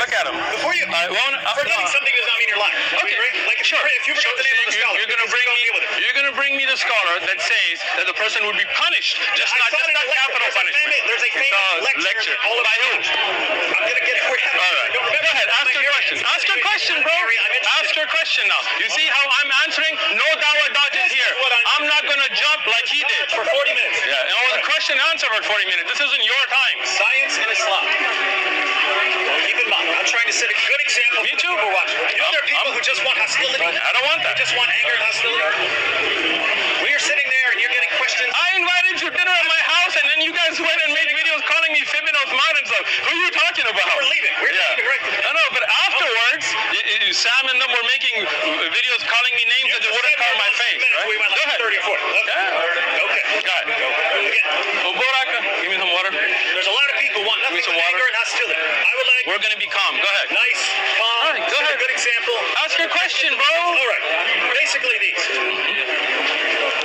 Look at him. Before you, forgetting something does not mean you're lying. Okay. Like if, Sure. if you forget the name of the scholar, you're gonna bring me the scholar that says that the person would be punished, just not capital punishment. There's a famous lecture. By who? I'm gonna get it for you. All right. Go ahead. Ask your question. Ask your question, bro. Ask your question now. You see how I'm answering? No dawah dodges here. I'm not gonna jump like he did. For 40 minutes. Yeah. And it was a question and answer for 40 minutes. This isn't your time. Science and Islam. Keep in mind, I'm trying to set a good example. Me too. For watching. You know, there are people who just want hostility. I don't want that. They just want anger and hostility. When you're sitting there and you're getting questions. I invited you to dinner at my house, and then you guys went and made videos calling me Fibin Osman and stuff. Who are you talking about? We're leaving. We're leaving right now. I know, but afterwards, Sam and them were making videos calling me names that they wouldn't call my face. Right? We went like 30 or 40. Okay. Got it. Again. Boraka, give me some water. There's a lot of people who want nothing but anger and hostility. I would like. We're gonna be calm. Go ahead. Nice, calm. All right, go ahead. A good example. Ask your question, bro. All right. Basically these.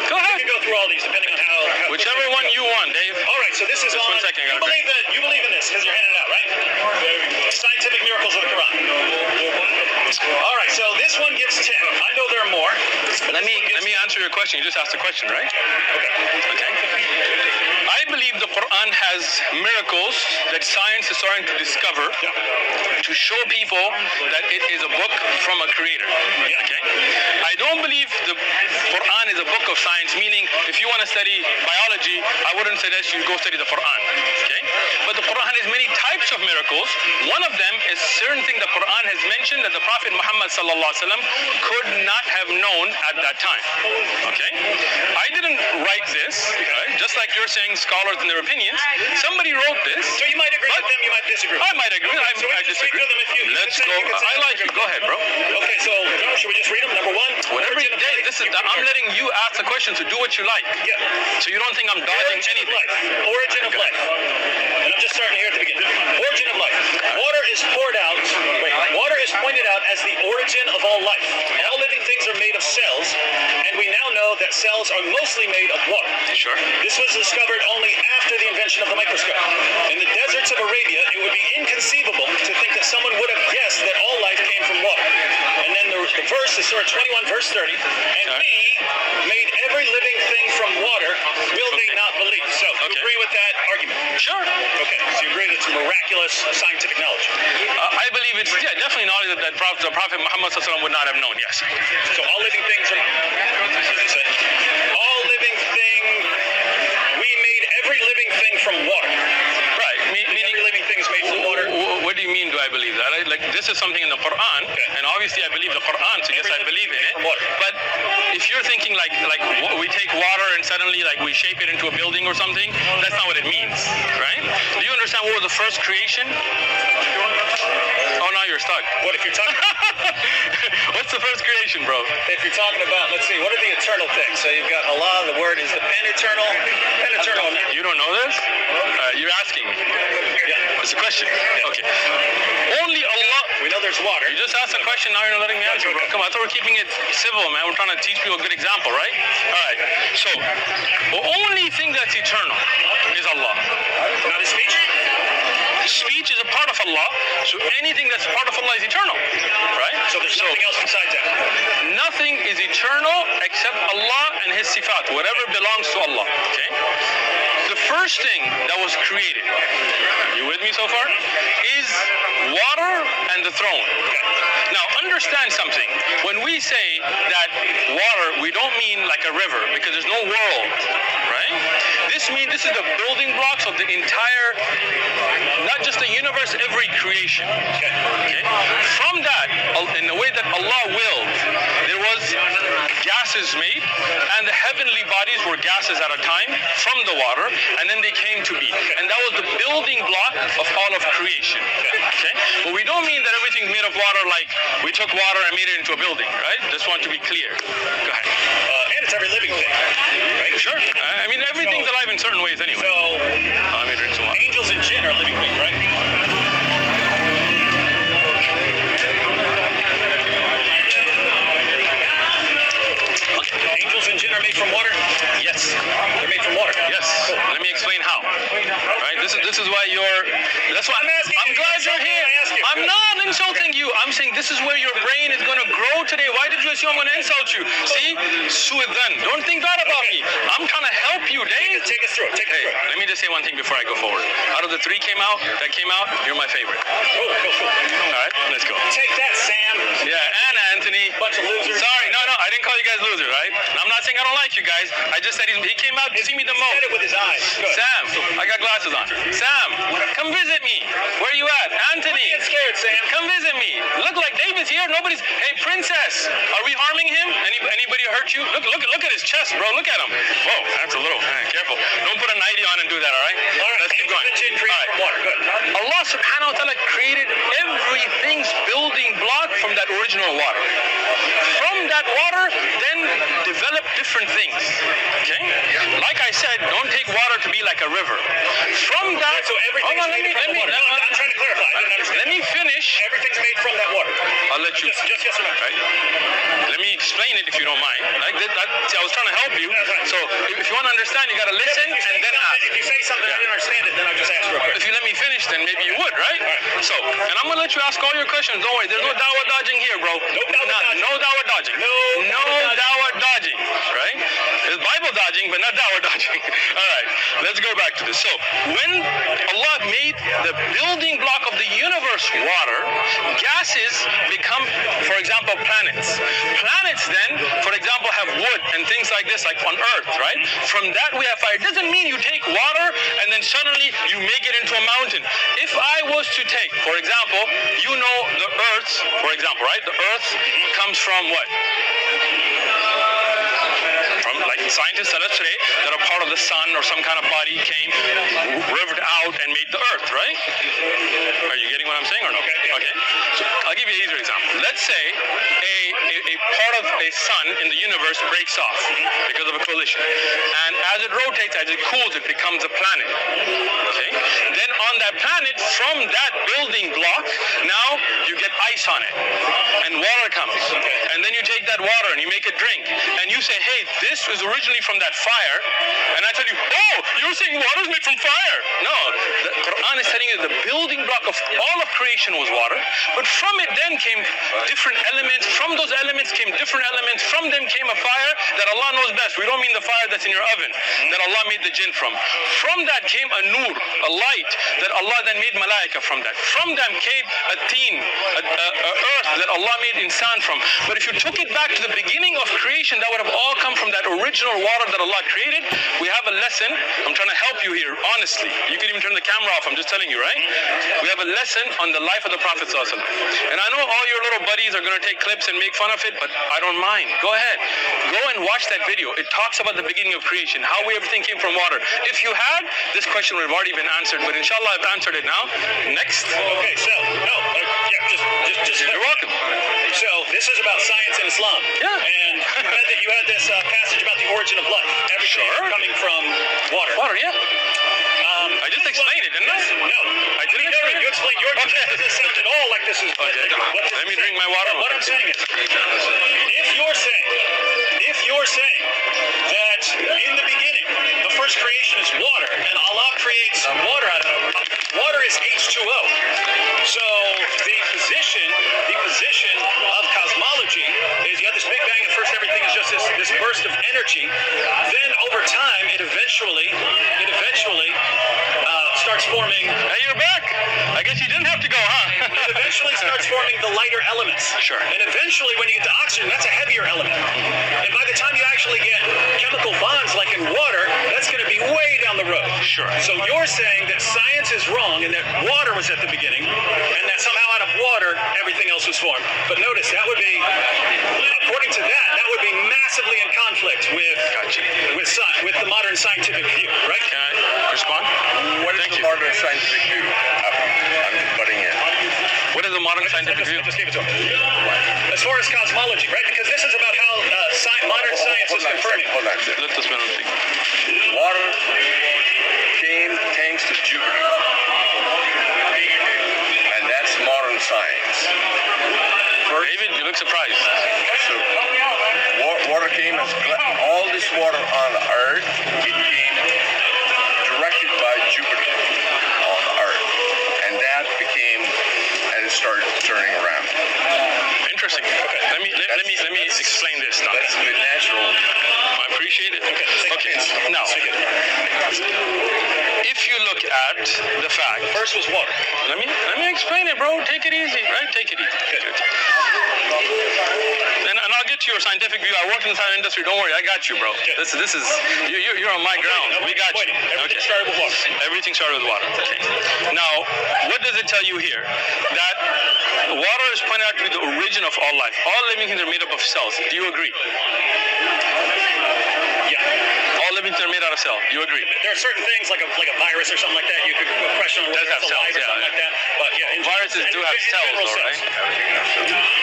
Go ahead. You can go through all these depending on how whichever one you want, Dave. All right. So this is just on. 1 second. You believe in this because you're handing it out, right? Scientific miracles of the Quran. All right. So this one gives 10. I know there are more. Let me answer your question. You just asked a question, right? Okay. I believe the Quran has miracles that science is starting to discover to show people that it is a book from a creator. Okay? I don't believe the Quran is a book of science, meaning if you want to study biology, I wouldn't suggest you go study the Quran. Okay? But the Quran has many types of miracles. One of them is certain thing the Quran has mentioned that the Prophet Muhammad could not have known at that time. Okay? I didn't write this, right? Just like you're saying scholars and their opinions. Somebody wrote this. So you might agree with them, you might disagree. I might agree. I disagree. Let's go. I like you. Go ahead, bro. Okay, so should we just read them? Number one. Whatever you day. I'm letting you ask the question, so do what you like. Yeah. So you don't think I'm dodging anything. Origin of life. And I'm just starting here at the beginning. Origin of life. Water is poured out. Water is pointed out as the origin of all life. All living things are made of cells, and we now know that cells are mostly made of water. Sure. This was discovered only after the invention of the microscope. In the deserts of Arabia, it would be inconceivable to think that someone would have guessed that all life came from water. And then the verse is Surah 21, verse 30. And we made every living thing from water. Will they not believe? So, you agree with that argument? Sure. Okay, so you agree that it's miraculous scientific knowledge? I believe it's, definitely knowledge that the Prophet Muhammad would not have known, yes. So all living things are, all living thing, we made every living thing from water. Right, meaning every living thing is made from water. What do you mean, do I believe that? Like, this is something in the Quran, and obviously I believe the Quran, so yes, I believe in it. But if you're thinking like we take water and suddenly like we shape it into a building or something, that's not what it means, right? Do you understand what was the first creation? Oh, now you're stuck. What if you're talking? What's the first creation, bro? If you're talking about, let's see, what are the eternal things? So you've got Allah, the word is the pen-eternal. You don't know this? You're asking me. Yeah. It's a question. Okay. Only Allah. We know there's water. You just asked a question, now you're not letting me answer, bro. Come on, I thought we're keeping it civil, man. We're trying to teach people a good example, right? All right. So, the only thing that's eternal is Allah. Not his speech? Speech is a part of Allah, so anything that's part of Allah is eternal, right? So there's nothing else besides that? Nothing is eternal except Allah and His sifat, whatever belongs to Allah, okay? The first thing that was created, you with me so far, is water and the throne. Now, understand something. When we say that water, we don't mean like a river, because there's no world, right? This means this is the building blocks of the entire, not just the universe, every creation. Okay? From that, in the way that Allah willed, there was gases made, and the heavenly bodies were gases at a time from the water, and then they came to be. And that was the building block of all of creation. Okay? But we don't mean that everything's made of water like we took water and made it into a building, right? Just want to be clear. Go ahead. And it's every living thing, right? Sure. I mean, everything's alive in certain ways anyway. So, let me drink some water. Angels and jinn are living things, right? Angels and jinn are made from water? Yes. They're made from water? Yes. Let me explain how. Right? This is why you're. That's why I'm asking. I'm glad you're here. I ask you. I'm not. insulting you. I'm saying this is where your brain is going to grow today. Why did you assume I'm going to insult you? See? Suidan. Don't think bad about me. I'm trying to help you, Dave. Take us through it. Take us through it. Let me just say one thing before I go forward. Out of the three that came out, you're my favorite. Cool. All right, let's go. Take that, Sam. Yeah, and Anthony. Bunch of losers. Sorry, no, I didn't call you guys losers, right? And I'm not saying I don't like you guys. I just said he came out to see me the He said it most. with his eyes. Good. Sam, I got glasses on. Sam, come visit me. Where you at? Anthony. Don't get scared, Sam. Come visit me. Look like David's here. Nobody's. Hey, princess, are we harming him? Anybody hurt you? Look at his chest, bro. Look at him. Whoa, that's a little. Careful. Don't put a nightie on and do that. All right. Let's keep going. From water. Good. Allah Subhanahu wa Taala created everything's building block from that original water. From that water, then develop different things. Okay. Like I said, don't take water to be like a river. From that, So everything's made from water. No, I'm trying to clarify. I didn't understand. Let me finish. Everything's made from that water. I'll let you. Just yes or no. Right? Let me explain it if you don't mind. Like see, I was trying to help you. So if you want to understand, you got to listen and then ask. If you say something I didn't understand it, then I'll just ask real quick. If you let me finish, then maybe you would, right? So, and I'm gonna let you ask all your questions. Don't worry, there's no dawah dodging here, bro. No dawah dodging. No dawah dodging. Right? There's Bible dodging, but not dawah dodging. All right, let's go back to this. So, when Allah made the building block of the universe water, gases become, for example, planets. Planets then, for example, have wood and things like this, like on Earth, right? From that we have fire. It doesn't mean you take water and then suddenly you make it into a mountain. If I was to take, for example, you know the Earth, for example, right? The Earth comes from what? From, like scientists tell us today, that a part of the sun or some kind of body came, rivered out and made the Earth, right? Are you getting what I'm saying or no? Okay. So I'll give you an easier example. Let's say a part of a sun in the universe breaks off because of a collision. And as it rotates, as it cools, it becomes a planet. Okay? Then on that planet, from that building block, now you get ice on it. And water comes. And then you take that water and you make a drink. And you say, hey, this was originally from that fire. And I tell you, oh, you're saying water is made from fire. No, the Quran is telling you the building block of all of creation was water. But from it then came different elements. From those elements came different elements. From them came a fire that Allah knows best. We don't mean the fire that's in your oven that Allah made the jinn from. From that came a nur, a light that Allah then made malaika from that. From them came a teen, a earth that Allah made insan from. But if you took it back to the beginning of creation, that would have all come from that original water that Allah created. We have a lesson. I'm trying to help you here, honestly. You can even turn the camera off. I'm just telling you, right? We have a lesson on the life of the Prophet ﷺ. And I know all your little buddies are going to take clips and make fun of it, but I don't mind. Go ahead. Go and watch that video. It talks about the beginning of creation, how everything came from water. If you had, this question would have already been answered, but inshallah I've answered it now. Next. Okay, so, just You're welcome. So, this is about science and Islam. Yeah. And you had this passage about the origin of life. Everything coming from water. Water, yeah. I just explained it, didn't I? No. I didn't explain it. You explained yours. Okay. It doesn't sound at all like this is... Okay. Let me drink my water. What I'm saying is, if you're saying that in the beginning, the first creation is water, and Allah creates water out of it, water is H2O. So the position of cosmology is you have this Big Bang, and first everything is just this burst of energy. Then over time, it eventually starts forming. Hey, you're back. I guess you didn't have to go, huh? It eventually starts forming the lighter elements. Sure. And eventually, when you get to oxygen, that's a heavier element. And by the time you actually get chemical bonds like in water, that's going to be way down the road. Sure. So you're saying that science is wrong and that water was at the beginning, and that somehow out of water, everything else was formed. But notice, that would be, according to that would be massively in conflict with the modern scientific view, right? Can I respond? What is the modern scientific view? I'm butting in. What is the modern scientific view? I just gave it to him. As far as cosmology, right? Because this is about how modern science is confirming. Hold on. Let this man speak. Water came thanks to Jupiter. And that's modern science. David, you look surprised. So, water came as all this water on Earth, it came directed by Jupiter on Earth. And that became, and to start turning around. Interesting. Okay. Let me explain this now. That's the natural. I appreciate it. Okay. Now, if you look at the fact, First was water. let me explain it, bro. Take it easy, right? Take it easy. Good. And I'll get to your scientific view. I work in the science industry. Don't worry, I got you, bro. This is you're on my ground. We got you. Everything started with water. Everything started with water. Okay. Now, what does it tell you here? That water is pointed out to be the origin of all life. All living things are made up of cells. Do you agree? Yeah. All living things are made out of cells. Do you agree? There are certain things like a virus or something like that. You could question on whether Does have it's alive cells, or something yeah. like that. But yeah, Viruses do have cells, general though, right?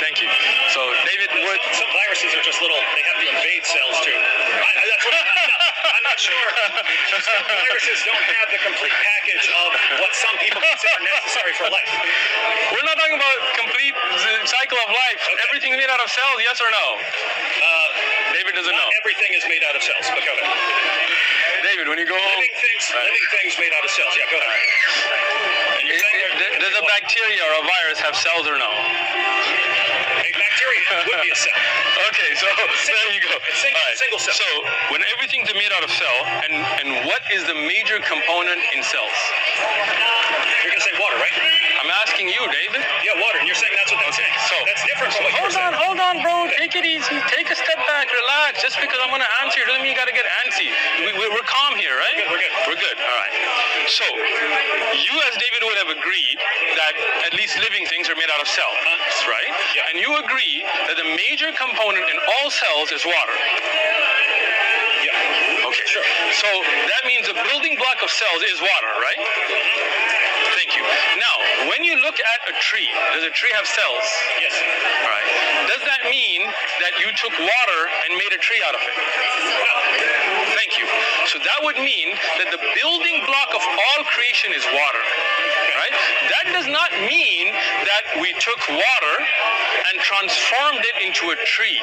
Thank you. So, David Wood. Some viruses are just little. They have to invade cells too. That's what I'm not sure. Some viruses don't have the complete package of what some people consider necessary for life. We're not talking about complete cycle of life. Okay. Everything is made out of cells, yes or no? David doesn't know. Everything is made out of cells. But go ahead. David, when you go home, Living things made out of cells. Yeah, go ahead. And you're saying does a bacteria or a virus have cells or no? a bacteria would be a cell. Okay, so there you go. It's single cell. So when everything's made out of cell, and what is the major component in cells? You're gonna say water, right? I'm asking you, David. Yeah, water. And you're saying that's what that's saying. So that's different from what you're saying. Hold on, bro. Take it easy. Take a step back. Relax. Just because I'm gonna answer you doesn't mean you gotta get antsy. We're calm here, right? We're good. We're good. All right. So you, as David, would have agreed that at least living things are made out of cells, right? Yeah. And you agree that the major component in all cells is water. Yeah. Okay. Sure. So that means the building block of cells is water, right? Thank you. Now, when you look at a tree, does a tree have cells? Yes. All right. Does that mean that you took water and made a tree out of it? No. Thank you. So that would mean that the building block of all creation is water, right? That does not mean that we took water and transformed it into a tree.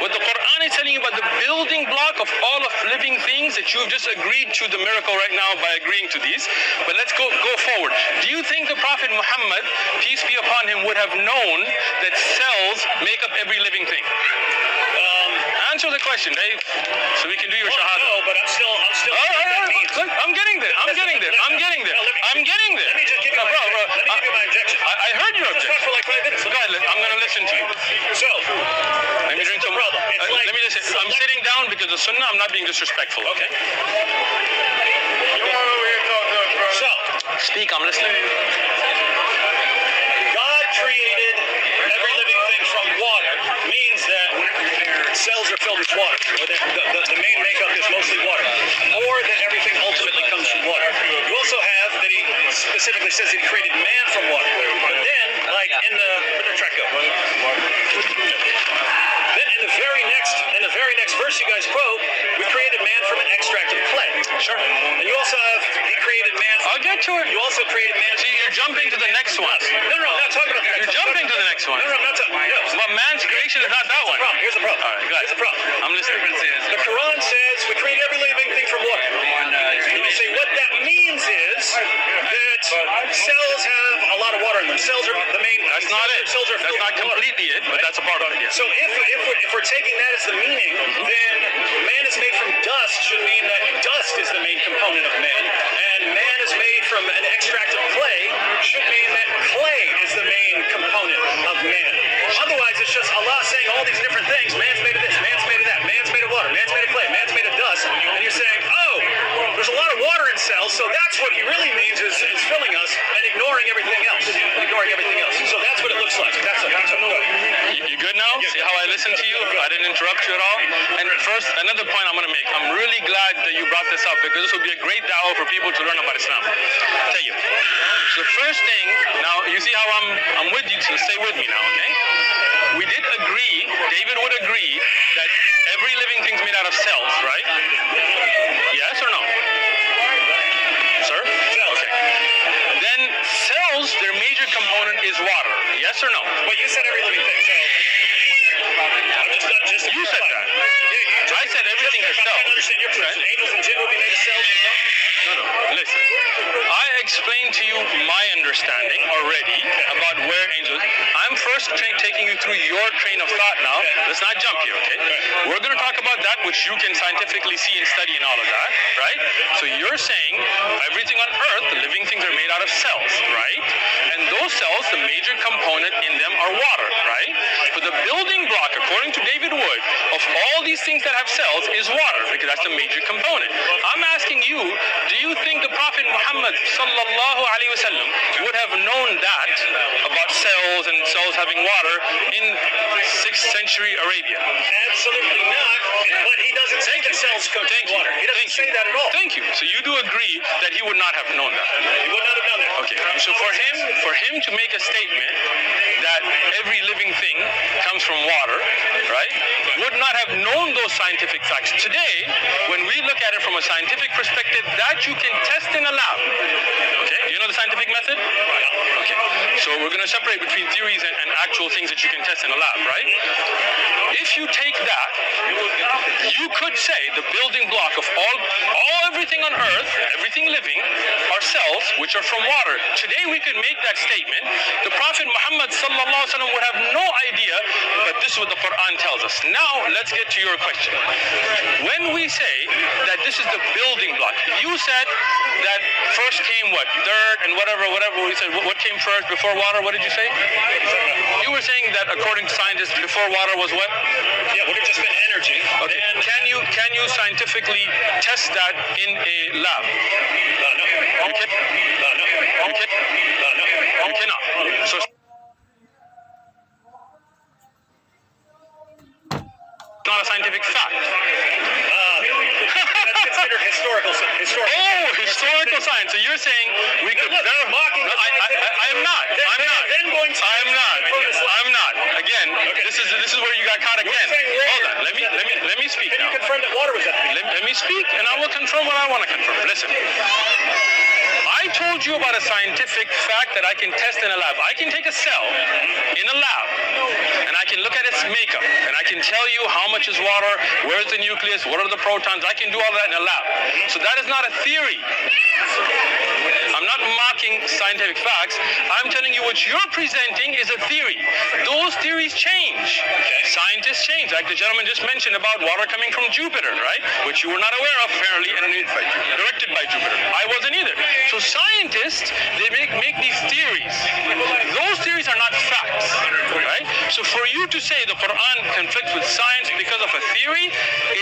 What the Quran is telling you about the building block of all of living things, that you've just agreed to the miracle right now by agreeing to these. But let's go forward. Do you think the Prophet Muhammad, peace be upon him, would have known that cells make up every living thing? Answer the question, Dave, so we can do your shahada. No, but I'm still that means. Look, I'm getting there. I'm getting there. Let me just give you my objection. I heard your Just objection. talk for like 5 minutes. Go ahead. I'm going to listen to you. So, Let me drink some. problem. It's like Let me listen. I'm sitting down because the sunnah. I'm not being disrespectful. Okay. So, Speak. I'm listening. God created every living thing from water means that cells are filled with water, or that the main makeup is mostly water, or that everything ultimately comes from water. You also have that he specifically says that he created man from water. But then, like in the where'd the track go? Then in the very next verse you guys quote, we created man from an extract of clay. Sure. And you also have he created man from, I'll get to it. you also created man. See, you're jumping to the next one. No, I'm not talking about the next You're one. jumping to the next one. No, I'm not talking. No. But man's creation is not that one. Here's the problem. All right, go ahead. Here's the problem. I'm listening. The Quran says we create every living thing from water. And you say what that means is that cells have a lot of water in them. Cells are the main. That's not it. Cells are That's filled not with water. completely it, but that's a part of it. Yeah. So if we're taking that as the meaning, then man is made from dust should mean that dust is the main component of man, and man is made from an extract of clay should mean that clay is the main component of man. Otherwise, it's just Allah saying all these different things. Man's made of this, man's made of that, man's made of water, man's made of clay, man's made of dust, and you're saying, oh, there's a lot of water in cells, so that's what he really means is filling us and ignoring everything else. So that's what it looks like. That's it. You good now? See how I listened to you? I didn't interrupt you at all. And first, another point I'm going to make. I'm really glad that you brought this up because this would be a great da'wah for people to learn about Islam. I'll tell you. So the first thing, now you see how I'm with you, so stay with me now, okay? We did agree, David would agree, that every living thing's made out of cells, right? Yes or no? Sir? Okay. Then cells, their major component is water. Yes or no? Well, you said every living thing, so I'm just You said that. Yeah, I said everything has I cells. don't understand your position. Right? Angels and jinn will be made of cells as well? No. Listen. I explained to you my understanding already about where angels. I'm first taking you through your train of thought now. Let's not jump here, okay? We're going to talk about that which you can scientifically see and study and all of that, right? So you're saying everything on Earth, the living things are made out of cells, right? And those cells, the major component in them are water, right? But the building block, according to David Wood, of all these things that have cells is water, because that's the major component. I'm asking you, do you think the Prophet Muhammad sallallahu alaihi wasallam would have known that about cells and cells having water in 6th century Arabia? Absolutely not. But he doesn't say that cells contain water. He doesn't say that at all. Thank you. So you do agree that he would not have known that? He would not have done that. Okay. So for him to make a statement that every living thing comes from water, right, would not have known those scientific facts. Today, when we look at it from a scientific perspective, that you can test in a lab. Okay? Do you know the scientific method? Okay. So we're going to separate between theories and actual things that you can test in a lab, right? If you take that, you could say the building block of everything on Earth, everything living, are cells which are from water. Today we could make that statement. The Prophet Muhammad sallallahu alaihi wasallam would have no idea, but this is what the Quran tells us. Now let's get to your question. When we say that this is the building block, you said that first came what? Dirt and whatever we said. What came first before water? What did you say? You were saying that according to scientists, before water was what? Yeah, would have just been energy. Okay. Can you scientifically test that in a lab? No. You can. No. You can. No. You cannot. So it's not a scientific fact. That's considered historical. Oh, historical science. So you're saying we could Look, verify? mocking No, the scientific I'm not. Then going to I'm not. Again, this is where you got caught again. Hold on. Let me speak Can you now. confirm that water was at the Let me speak, and I will confirm what I want to confirm. Listen. I told you about a scientific fact that I can test in a lab. I can take a cell in a lab, and I can look at its makeup, and I can tell you how much is water, where's the nucleus, what are the protons. I can do all that in a lab. So that is not a theory. I'm not mocking scientific facts. I'm telling you what you're presenting is a theory. Those theories change. Scientists change. Like the gentleman just mentioned about water coming from Jupiter, right? Which you were not aware of, apparently, and directed by Jupiter. I wasn't either. So scientists, they make these theories. Those theories are not facts, right? So for you to say the Quran conflicts with science because of a theory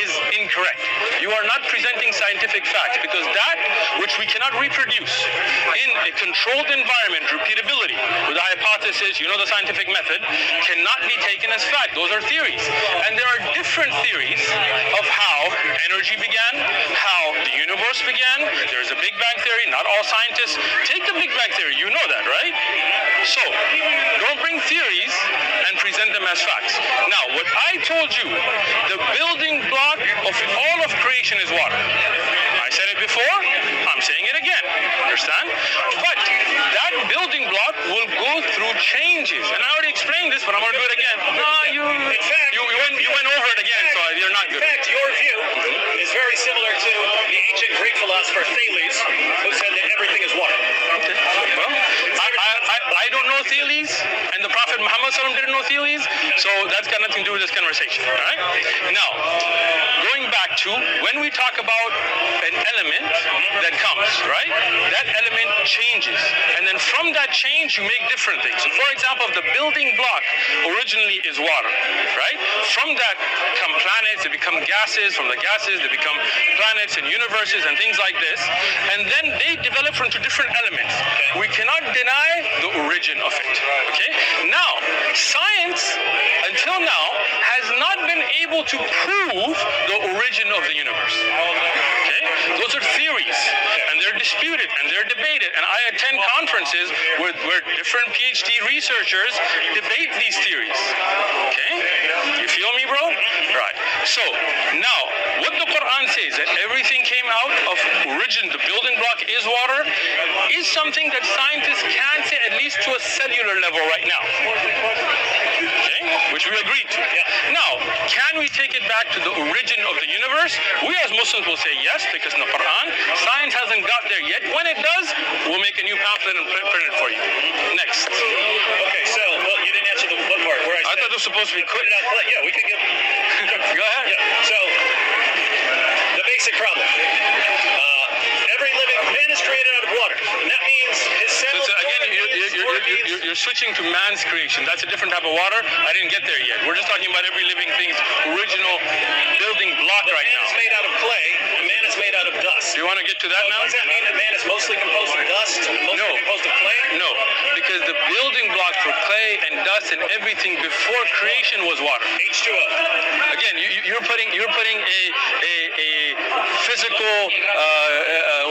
is incorrect. You are not presenting scientific facts, because that which we cannot reproduce in a controlled environment, repeatability, with a hypothesis, you know the scientific method, cannot be taken as fact. Those are theories. And there are different theories of how energy began, how the universe began. There's a Big Bang theory. Not all scientists take the Big Bang theory. You know that, right? So, don't bring theories and present them as facts. Now, what I told you, the building block of all of creation is water. I said it before, I'm saying it again. Understand? But that building block will go through changes. And I already explained this, but I'm going to do it again. No, you went over it again, so you're not good. In fact, your view is very similar to the ancient Greek philosopher Thales, who said that everything is water. Okay. Well, I don't know Thales, and the Prophet Muhammad didn't know Thales, so that's got nothing to do with this conversation. All right? Now, going back to when we talk about an element that comes, right? That element changes, and then from that change, you make different things. So, for example, the building block originally is water, right? From that come planets, they become gases. From the gases, they become planets and universes and things like this, and then they develop into different elements. We cannot deny the origin of it. Okay? Now, science, until now, has not been able to prove the origin of the universe. Okay? Those are theories, and they're disputed, and they're debated. And I attend conferences where different PhD researchers debate these theories. Okay? You feel me, bro? Right. So, now, what the Quran says, that everything came out of origin, the building block is water, is something that scientists can say at least to a cellular level right now. Okay? Okay, which we agreed to. Now, can we take it back to the origin of the universe? We as Muslims will say yes, because in the Quran, science hasn't got there yet. When it does, we'll make a new pamphlet and print it for you. Next. Okay, so you didn't answer the one part where I thought it was supposed to be quick. Yeah, we could give. Go ahead. Yeah. So the basic problem. Every living man is created out of water, and that means his cells. So again, you're switching to man's creation. That's a different type of water. I didn't get there yet. We're just talking about every living thing's original building block right man now. is made out of clay, and man is made out of dust. Do you want to get to that now? Does that mean that man is mostly composed of dust, mostly composed of clay? No, because the building block for clay and dust and everything before creation was water. H2O. Again, you're putting a physical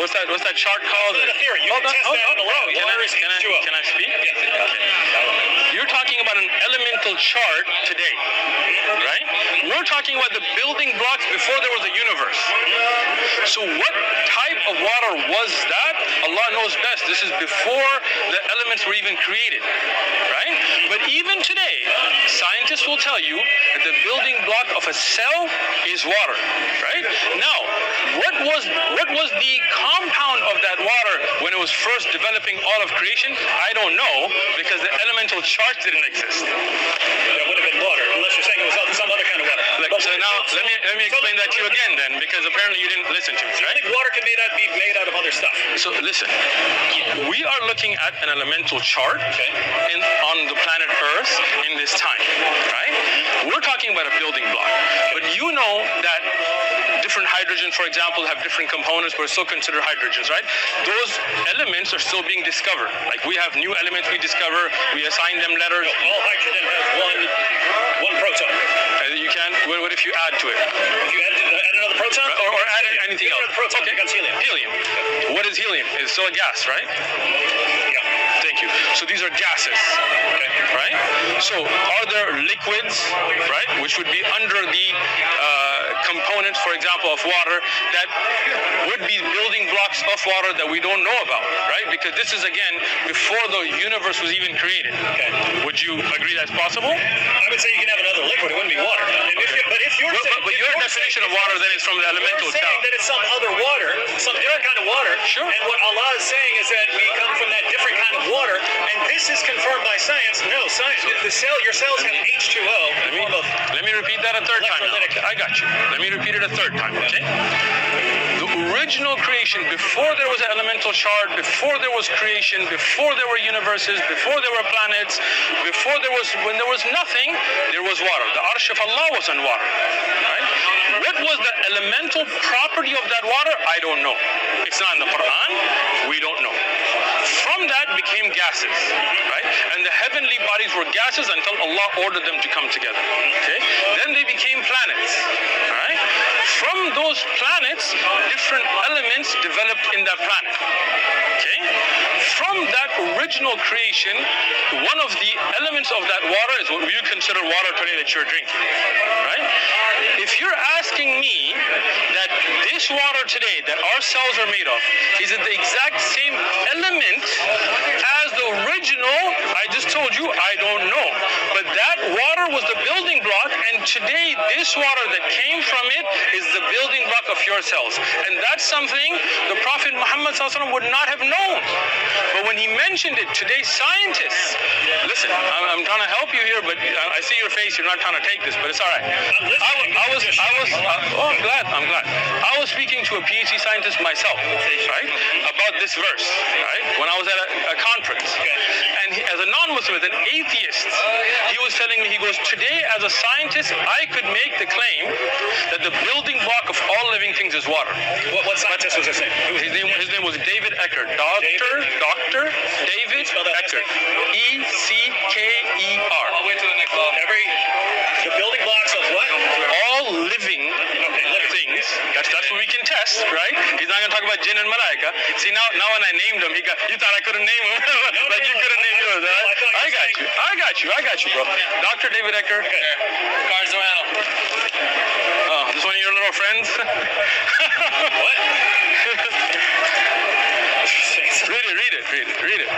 what's that chart called? It's not a theory. You can test that in the lab. Water is H2O. Can I speak? Yeah. Okay. You're talking about an elemental chart today, right? We're talking about the building blocks before there was a universe. So what type of water was that? Allah knows best. This is before the elements were even created, right? But even today, scientists will tell you that the building block of a cell is water, right? Now, what was the compound of that water when it was first developing all of creation? I don't know, because the elemental chart didn't exist. That would have been water, unless you're saying it was some other kind of water. So now let me explain that to you again then, because apparently you didn't listen to me, I right? think water can be made out of other stuff. So listen, we are looking at an elemental chart on the planet Earth in this time, right? We're talking about a building block, but you know that different hydrogen, for example, have different components, but still considered hydrogens, right? Those elements are still being discovered. Like we have new elements we discover, we assign them letters. All hydrogen has one proton. You can. What if you add to it? If you add another proton? Or add anything else? Another proton becomes helium. Helium. What is helium? It's still a gas, right? Yeah. Thank you. So these are gases, right? So are there liquids, right, which would be under the components, for example, of water, that would be building blocks of water that we don't know about, right? Because this is, again, before the universe was even created. Okay. Would you agree that's possible? I would say you can have another liquid. It wouldn't be water. But if you're saying, but your definition of water then is from the elemental you're saying that it's some other water, some different kind of water. Sure. And what Allah is saying is that we come from that different kind of water, and this is confirmed by science. No, science. Your cells have H2O. Let me repeat that a third time now. Okay, I got you. Let me repeat it a third time, okay? The original creation, before there was an elemental chart, before there was creation, before there were universes, before there were planets, when there was nothing, there was water. The arsh of Allah was on water, right? What was the elemental property of that water? I don't know. It's not in the Quran. We don't know. From that became gases, right? And the heavenly bodies were gases until Allah ordered them to come together, okay? Then they became planets, right? From those planets, different elements developed in that planet, okay? From that original creation, one of the elements of that water is what we consider water today that you're drinking, right? If you're asking me that this water today that our cells are made of, is it the exact same element as the original? I just told you I don't know. But that water was the building block, and today this water that came from it is the building block of your cells. And that's something the Prophet Muhammad would not have known. But when he mentioned it, today scientists, listen, I'm trying to help you here, but I see your face, you're not trying to take this, but it's all right. I'm glad. I was speaking to a PhD scientist myself, right, about this verse, right, when I was at a conference. And as a non-Muslim, as an atheist, he was telling me, he goes, today as a scientist, I could make the claim that the building block of all living things is water. What scientist was his name? His name was David Eckert. Dr. David Eckert. E-C-K-E-R. I'll wait till the next one. The building blocks of what? All living things. That's what we can test, right? He's not going to talk about jinn and malaika. See, now when I named him, you thought I couldn't name him. Like you couldn't name yours, right? I got you, bro. Dr. David Eckert. Carzorano. Oh, this one of your little friends? What? Read it.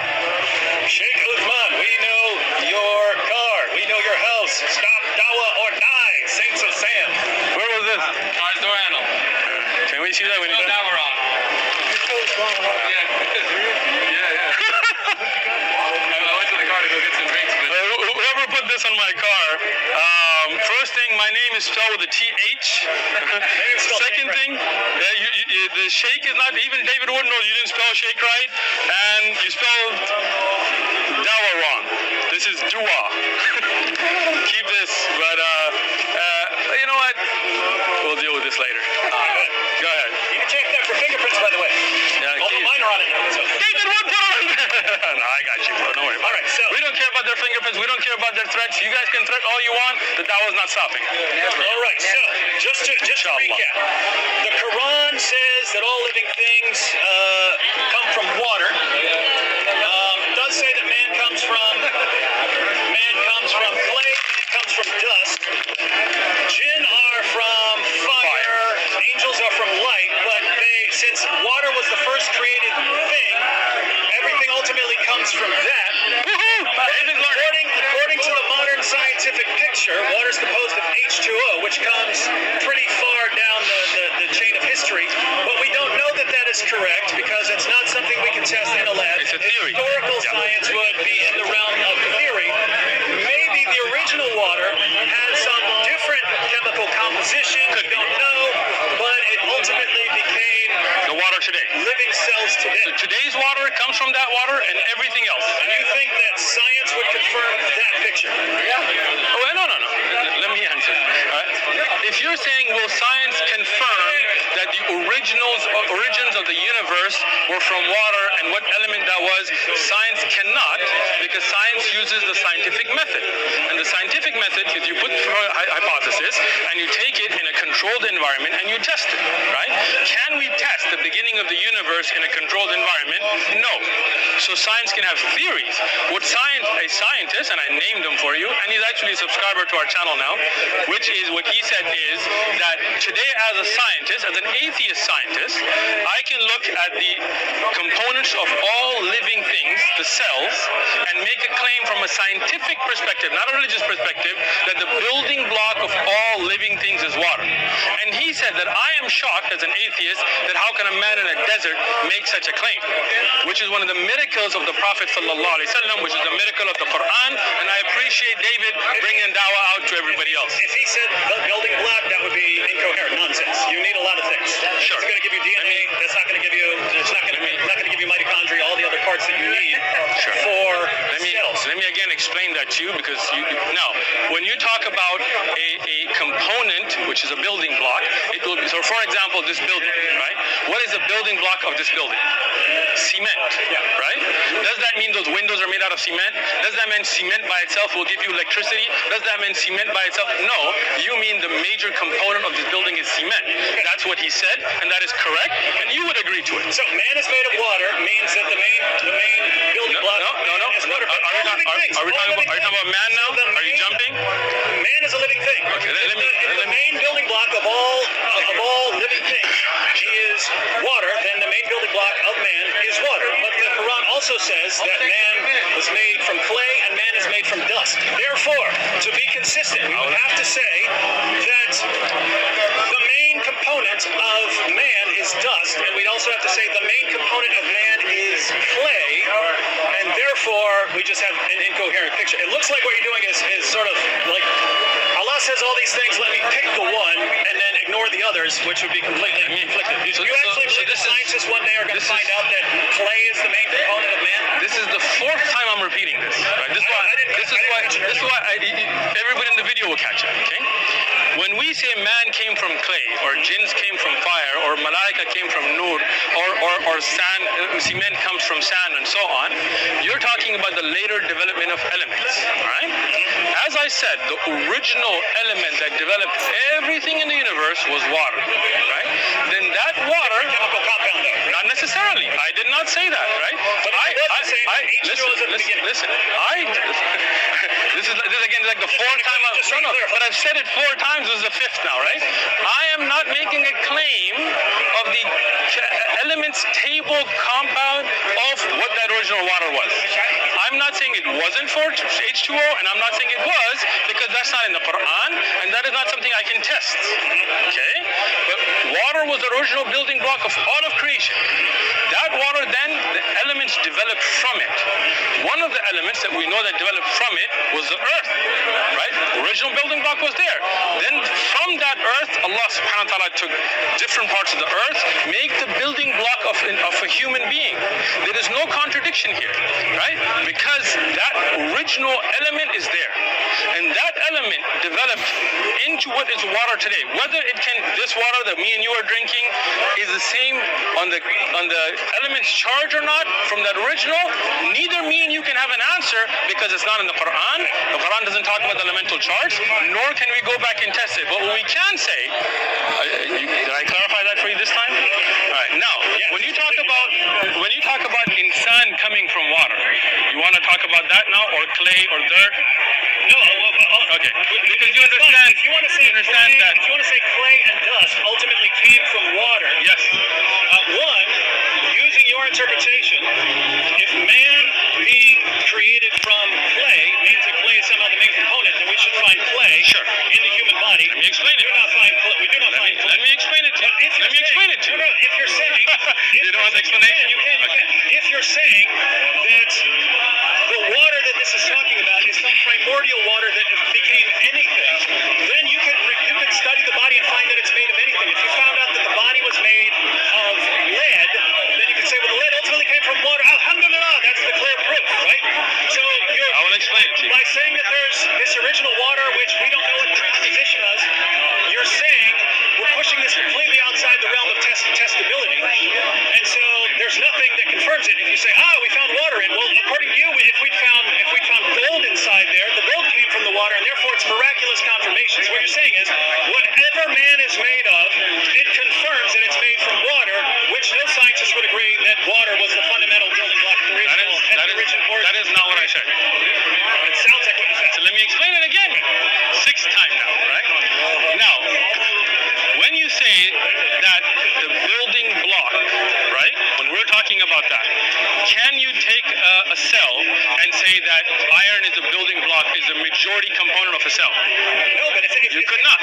Sheikh Uthman, we know your car, we know your house, see that when you Now we're on. I went to the car to go get some drinks, but whoever put this on my car, first thing, my name is spelled with a TH. Second thing, the shake is not, even David would know you didn't spell shake right, and you spelled dawa wrong. This is dua. Keep this, but you know what? We'll deal with this later. Go ahead. You can check that for fingerprints, by the way. Yeah, Although mine are on it now. So. David would put on No, I got you, bro. Don't worry about All right, so We don't care about their fingerprints. We don't care about their threats. You guys can threat all you want. The dawa's not stopping. all right, so just to recap, the Quran says that all living things come from water. It does say that man comes from clay, man comes from dust. Jinn are from fire, angels are from light, but since water was the first created thing, everything ultimately comes from that. According to the modern scientific picture, water is composed of H2O, which comes pretty far down the chain of history, but we don't know that that is correct because it's not something we can test in a lab. It's a theory. Historical science would be in the realm of theory. Maybe the original water had some different chemical composition, we don't know, but it ultimately became The water today. living cells today. So today's water comes from that water and everything else. And you think that science would confirm that picture? Oh, no. Let me answer. All right. If you're saying, will science confirm that the origins of the universe were from water and what element that was, science cannot, because science uses the scientific method. And the scientific method is you put forward a hypothesis and you take it in a controlled environment and you test it, right? Can we test the beginning of the universe in a controlled environment? No. So science can have theories. What a scientist, and I named him for you, and he's actually a subscriber to our channel now, which is what he said is that today as a scientist, as an atheist scientist, I can look at the components of all living things, the cells, and make a claim from a scientific perspective, not a religious perspective, that the building block of all living things is water. And he said that I am shocked as an atheist that how can a man in a desert make such a claim, which is one of the miracles of the Prophet ﷺ, which is a miracle of the Quran, and I appreciate David bringing dawah out to everybody else. If he said building block, that would be incoherent nonsense. You need a lot of things. Sure. It's going to give you DNA. That's not going to give you. It's not going to give you mitochondria. All the other parts that you need for cells. Let me again explain that to you, because now when you talk about a component, which is a building block, it will be, so for example, this building, right? What is the building block of this building? Cement, right? Does that mean those windows are made out of cement? Does that mean cement by itself will give you electricity? Does that mean cement by itself? No, you mean the major component of this building is cement. That's what he said, and that is correct, and you would agree to it. So man is made of water means that the main building block is water. Are we talking about man now? Are you jumping? Man is a living thing. Okay, let me. If the main building block of all living things is water, then the main building block of man is water. But the Quran also says that man was made from clay and man is made from dust. Therefore, to be consistent, we would have to say that the main component of man is dust, and we'd also have to say the main component of man is clay, and therefore we just have an incoherent picture. It looks like what you're doing is sort of like Allah says all these things, let me pick the one and then ignore the others, which would be completely conflicted. You actually believe that scientists one day are going to find out that clay is the main component of man? This is the fourth time I'm repeating this. Right? This is why everybody in the video will catch it. Okay? When we say man came from clay, or jinns came from fire, or malaika came from nur, or sand, cement comes from sand, and so on, you're talking about the later development of elements. Right? As I said, the original element that developed everything in the universe was water. Right? Then that water, Chemical compound, though. not necessarily. I did not say that. Right? But listen. This this again is like the fourth time. But I've said it 4 times. This is the 5th now, right? I am not making a claim of the elements table compound of what that original water was. I'm not saying it wasn't for H2O, and I'm not saying it was, because that's not in the Quran, and that is not something I can test. Okay? But water was the original building block of all of creation. That water then, the elements developed from it. One of the elements that we know that developed from it was the earth, right? The original building block was there. Then from that earth, Allah subhanahu wa ta'ala took different parts of the earth, make the building block of a human being. There is no contradiction here, right? Because that original element is there. And that element developed into what is water today. Whether it can, this water that me and you are drinking is the same on the element's charge or not from that original, neither me and you can have an answer because it's not in the Quran. The Quran doesn't talk about the elemental charge, nor can we go back and test it. But what we can say, did I clarify that for you this time? All right. Now, when you talk about insan coming from water, you want to talk about that now, or clay or dirt? No, okay. Because you understand. If you want to say clay and dust ultimately came from water. Yes. One, using your interpretation, if man being created from clay means that clay is somehow the main component, then we should find clay in the human body. Let me explain it. We do not find clay. Let me explain it to you. Let me explain it to you. No, if you're saying... You don't want the explanation? You can. If you're saying that the water that this is talking about is some primordial water that became anything, then you could study the body and find that it's made of anything. If you found out that the body was made of lead, then you could say, well, the lead ultimately came from water. Alhamdulillah, that's the clear proof, right? So I will explain it to you. By saying that there's this original water, which we don't know what predisposition is, you're saying we're pushing this completely outside the realm of testability. And so there's nothing that confirms it. If you say, we found water in, well, according to you, if we'd found gold inside there, the gold came from the water, and therefore it's miraculous confirmation. So what you're saying is, whatever man is made of, it confirms that it's made from water, which no scientist would agree that water was the fundamental building block of the original. That is not what I said. It sounds like what you said. So let me explain it again. 6th time now, right? Now, when you say that the building block, right? When we're talking about that, can you take a cell and say that iron is a building block, is a majority component of a cell? No, but if you could not.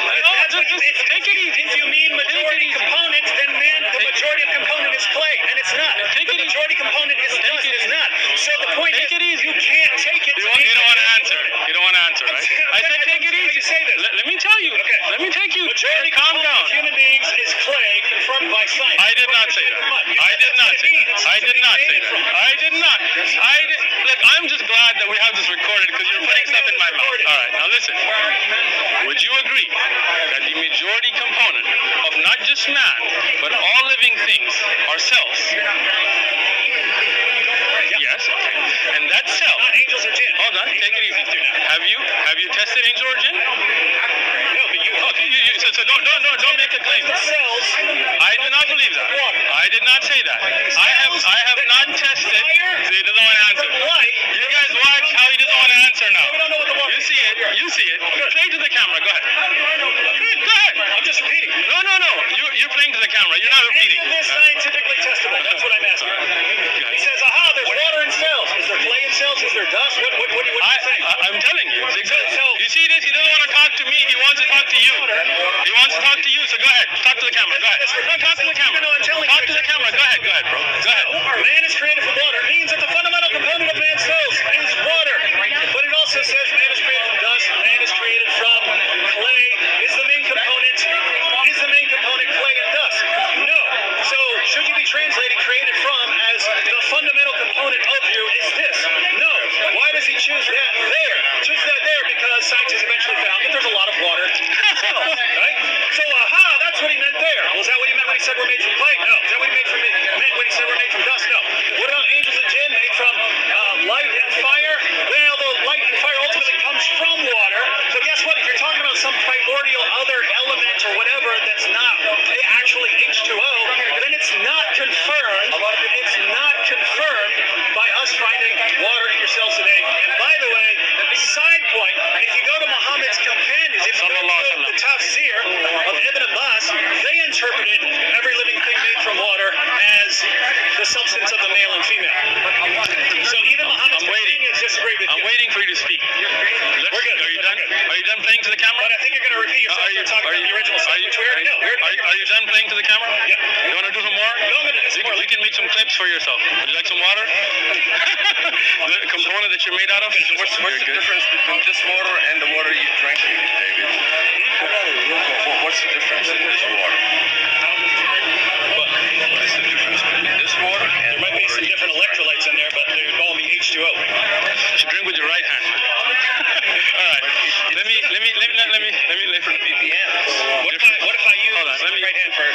Just take it easy. If you mean majority component, then the majority of component is clay, and it's not. The majority component is dust, it's not. So the point is, you can't take it. You don't want to answer. You don't want to answer, right? I said take it easy. You say this. Let me tell you. Okay. Let me take you. Majority Calm component down. of human beings is clay, confirmed by science. I did not say that. I did not say that. I did not say that. I did not. Look, I'm just glad that we have this recorded because you're putting stuff in my mouth. All right, now listen. Would you agree that the majority component of not just man, but all living things are cells? Yes. And that cell. Not angels or jinn. Hold on, take it easy. Have you tested angel or jinn? No, but you. Okay, so don't make a claim. The cells. I do not believe that. I did not say that. I have not tested. So he doesn't want to answer. You guys watch how he doesn't want to answer now. We don't know what the water. You see it. Play to the camera. Go ahead. Go ahead. I'm just repeating. No. You're playing to the camera. You're not repeating. Is this scientifically testable? That's what I'm asking. He says, there's water in cells. Is there clay in cells? Is there dust? What do you think? I'm telling you. You see this? He doesn't want to talk to me. He wants to talk to you. He wants to talk to you. So go ahead. Talk to the camera. Go ahead. No, talk to the camera. Talk to the camera. Go ahead, bro. Go ahead. Man is created from water. It means that the fundamental component of man's cells is water. But it also says man is created from dust. Man is created from clay. Is the main component clay and dust? No. So should you be translating created from as the fundamental component of you is this? No. Why does he choose that there? Choose that there because scientists eventually found that there's a lot of water in cells, right? So that's what he meant there. Well, is that what he meant when he said we're made from clay? No. Is that what he meant when he said we're made from dust? No. What about angels and jinn made from light and fire? Well, the light and fire ultimately comes from water. So guess what? If you're talking about some primordial other element or whatever that's not actually H2O, then it's not confirmed. It's not confirmed by us finding water in your cells today. And by the way, side point. If you go to Muhammad's companions, if you go to the tafsir of Ibn Abbas, they interpreted every living thing made from water as the substance of the male and female. So even Muhammad's companions disagree with you. I'm waiting for you to speak. We're good. Are you done? Are you done playing to the camera? But I think you're going to repeat yourself and talk about the original stuff, which we already know. Are you done playing to the camera? Yeah. You want to do some more? No, I'm going to do some more. You can make some clips for yourself. Would you like some water? The component that you're made out of? What's the difference between this water and the water you're drinking, David? What's the difference in this water? What is the difference between this water and There might be some different electrolytes in there, but they would all be H2O. You should drink with your right hand. All right. Let me. What if I use Hold on, let me- my right hand for...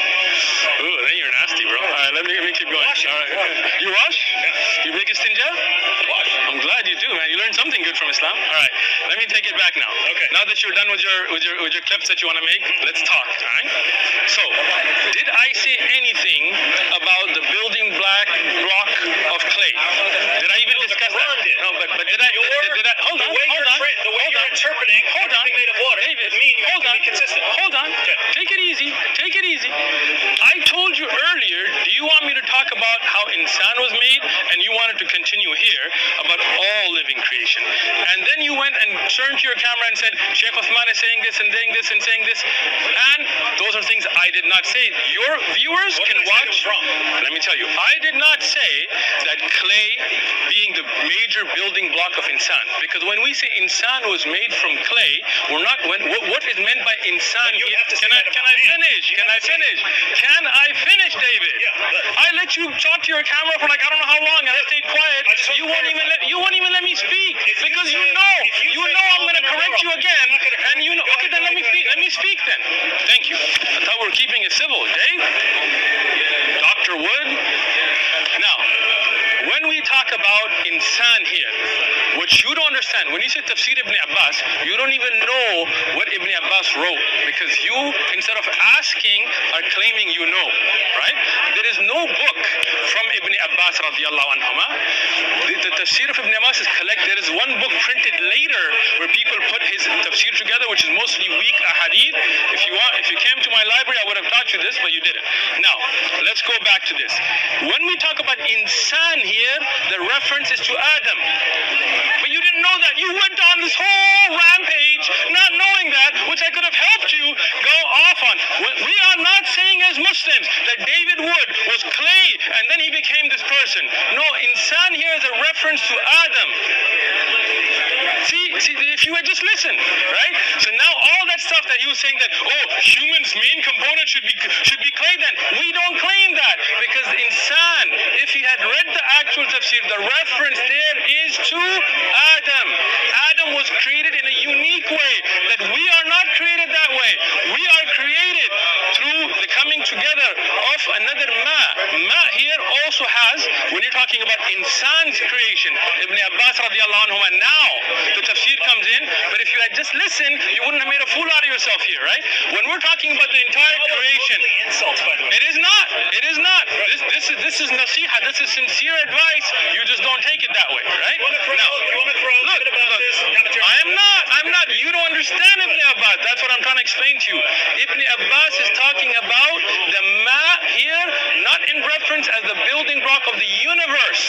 Ooh, then you're nasty, bro. All right, let me keep going. Wash it. All right. You wash? You make istinja? Wash. I'm glad you do, man. You learned something good from Islam. All right. Let me take it back now. Okay. Now that you're done with your clips that you want to make, let's talk. All right. So, did I say anything about the building block of clay? Did I even discuss that? Quran did. No, but did I? Hold on. The way you're interpreting everything made of water, David, it means you have hold to on. be consistent. Hold on. Take it easy. Take it easy. I told you earlier, do you want me to talk about how insan was made? And you wanted to continue here about all living creation. And then you went and turned to your camera and said, Sheikh Uthman is saying this and saying this and saying this. And those are things I did not say. Your viewers What can did I say watch. that was wrong? Let me tell you, I did not say that clay being the major building block of insan. Because when we say insan was made from clay, we're not. What is meant by insan? You have to say Can I that finish? about Can I finish? Can I finish, David? Yeah. I let you talk to your camera for like I don't know how long, and I stayed quiet. I just You won't even let me speak because you know I'm gonna correct you again, and you know. Okay, then let me speak. Let me speak then. Thank you. I thought we were keeping it civil, Dave. Dr. Wood. Now, when we talk about insan here, what you don't understand, when you say Tafsir Ibn Abbas, you don't even know what Ibn Abbas wrote because you, instead of asking, are claiming you know, right? There is no book from Ibn Abbas radiallahu anhuma. The Tafsir of Ibn Abbas is collect. There is one book printed later where people put his Tafsir together, which is mostly weak ahadith. If you came to my library, I would have taught you this, but you didn't. Now, let's go back to this. When we talk about insan here, the reference is to Adam. But you didn't know that. You went on this whole rampage not knowing that, which I could have helped you go off on. We are not saying as Muslims that David Wood was clay and then he became this person. No, insan here is a reference to Adam. See, if you had just listened, right? So now all that stuff that he was saying that, humans' main component should be clay, then we don't claim that because insan, if he had read the actual tafsir, the reference there is to Adam. Adam was created in a unique way that we are not created that way. We are created through the coming together of another ma. Ma here also has, when you're talking about insan's creation, Ibn Abbas radiallahu anhu, now the tafsir comes in, but if you had just listened, you wouldn't have made a fool out of yourself here, right? When we're talking about the entire creation, Insults, by the way. it is not. It is not. This is nasiha. This is sincere advice. You just don't take it that way, right? You want to throw a bit about this? I'm not. You don't understand Ibn Abbas. That's what I'm trying to explain to you. Ibn Abbas is talking about the ma here, not in reference as the building block of the universe.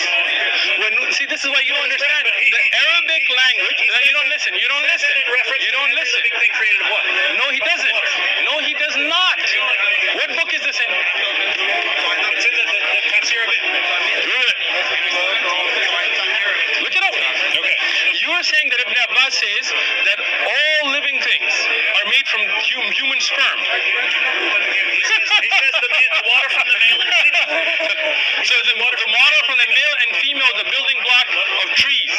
See, this is why you don't understand the Arabic language. You don't listen. You don't listen. You don't listen. Thing created what? No, he doesn't. No, he does not. What book is this in? It's in the tafsir of it. Look it up. Okay. You are saying that Ibn Abbas says that all living things are made from human sperm. He says the water from the male and female. So the water from the male and female, the building block of trees.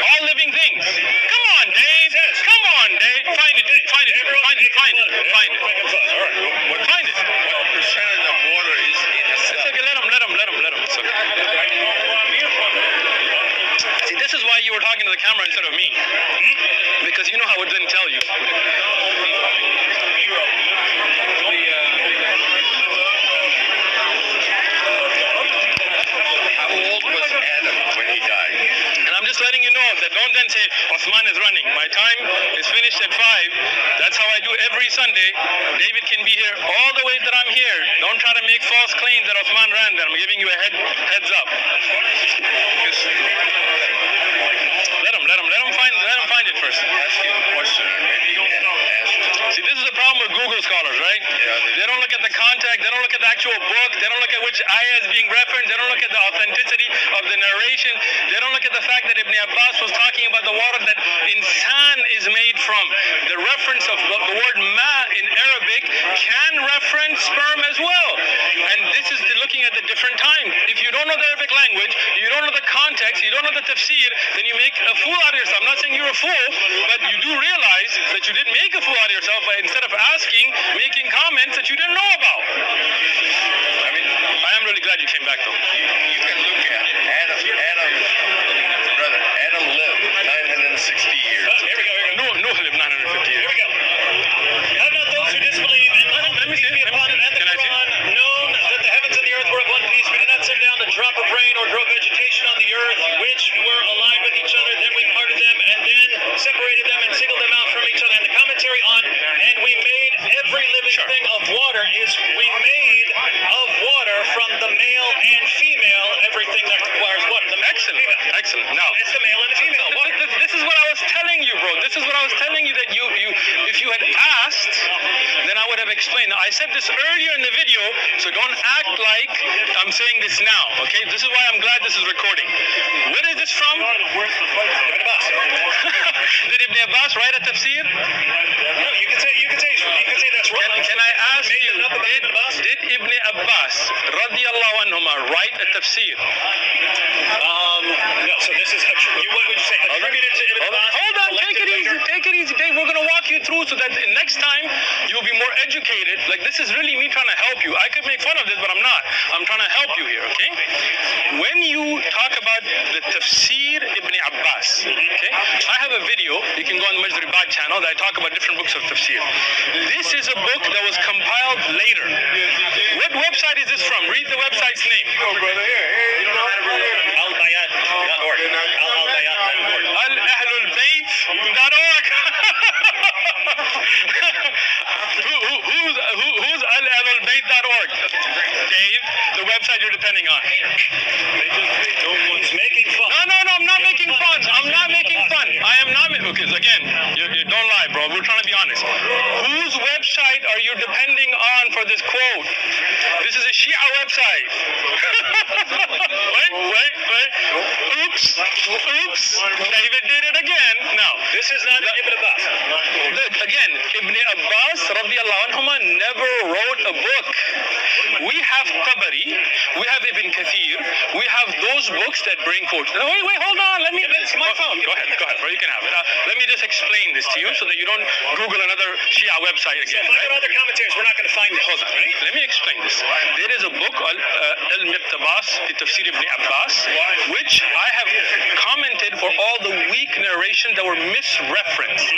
All living things. Come on, Dave. Come on, Dave. Find it. Find it. Find it. Find it. Find it. All right. Find it. what percentage of water is in a It's okay. Let him. It's okay. See, this is why you were talking to the camera instead of me. Because you know I would then tell you. How old was Adam when he died? And I'm just letting you know that don't then say, Osman is running. My time is finished at 5. That's how I do every Sunday. David can be here all the way that I'm here. Don't try to make false claims that Osman ran there. I'm giving you a heads up. Let him find it first. Ask you a question, and maybe you can answer. See, this is the problem with Google scholars, right? They don't look at the context, they don't look at the actual book, they don't look at which ayah is being referenced, they don't look at the authenticity of the narration, they don't look at the fact that Ibn Abbas was talking about the water that insan is made from. The reference of the word ma in Arabic can reference sperm as well. And this is looking at the different time. If you don't know the Arabic language, you don't know the context, you don't know the tafsir, then you make a fool out of yourself. I'm not saying you're a fool, but you do realize that you did make a fool out of yourself by instead of asking, making comments that you didn't know about. I mean, I am really glad you came back though. you can look at Adam lived 960 years. Here we go. Nuh lived 950 years. Here we go. Have not those who disbelieve in Let me see it. upon them and the Can I see it? Quran known that the heavens and the earth were of one piece? We did not send down a drop of rain or grow vegetation on the earth, which were aligned with each other. Then we parted them and then separated them and singled them out from each other. And the commentary on and we made every living thing of water is we made of water from the male and female everything that requires water. The male and female. Excellent. Now, It's the male and the female. Water. this is what I was telling you, bro. This is what I was telling you that you if you had asked, then I would have explained. Now, I said this earlier in the video, so don't act like I'm saying this now, okay? This is why I'm glad this is recording. Where is this from? Ibn Abbas. Did Ibn Abbas write a tafsir? No, you can say that's wrong. Can I ask Made you, it up about Ibn Abbas. did Ibn Abbas radiyallahu anhuma write a tafsir? No, so this is what would you say? Attributed to Ibn Abbas. Hold on, take it easy, Dave. We're gonna walk you through so that next time you'll be more educated. Like, this is really me trying to help you. I could make fun of this, but I'm not. I'm trying to help you here, okay? When you talk about the tafsir Ibn Abbas, okay? I have a video, you can go on the Majd Ribad channel, that I talk about different books of tafsir. This is a book that was compiled later. What website is this from? Read the website's name. Al-Bayat.org. Al-Bayat.org. Al-Ahlulbayt.org. Who's Al-Ahlulbayt.org? Dave, the website you're depending on. He's making fun. No, I'm not making fun. I'm not making fun. I am not. Okay, so again, you don't lie, bro. We're trying to be honest. Whose website are you depending on for this quote? This is a Shia website. Wait. Oops. David did it again. No. This is not Ibn Abbas. Again, Ibn Abbas radiyallahu anhuma never wrote a book. We have Tabari, we have Ibn Kathir, we have those books that bring quotes. Wait, hold on. Let me. It's my phone. Go ahead, bro. You can have it. Let me just explain this to you so that you don't Google another Shia website So again. if I go to other commentaries, we're not going to find it. Hold on. Let me explain this. There is a book, Al-Miqtabas fi Tafsir Ibn Abbas, which I have commented for all the weak narrations that were misreferenced.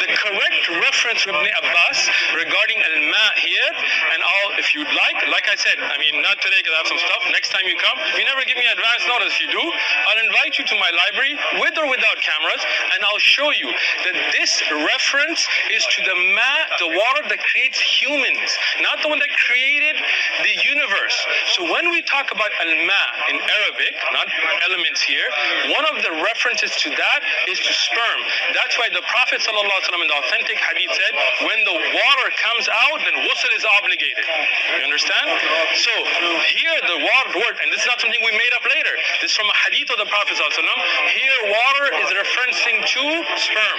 The correct reference from Ibn Abbas regarding al-ma here, and if you'd like I said, I mean, not today because I have some stuff. Next time you come, you never give me advance notice. If you do, I'll invite you to my library with or without cameras, and I'll show you that this reference is to the ma, the water that creates humans, not the one that created the universe. So when we talk about al-ma in Arabic, not elements here, one of the references to that is to sperm. That's why the Prophet ﷺ in the authentic hadith said, when the water comes out, then ghusl is obligated. You understand? So here the word, and this is not something we made up later. This is from a hadith of the Prophet ﷺ. Here water is referencing to sperm.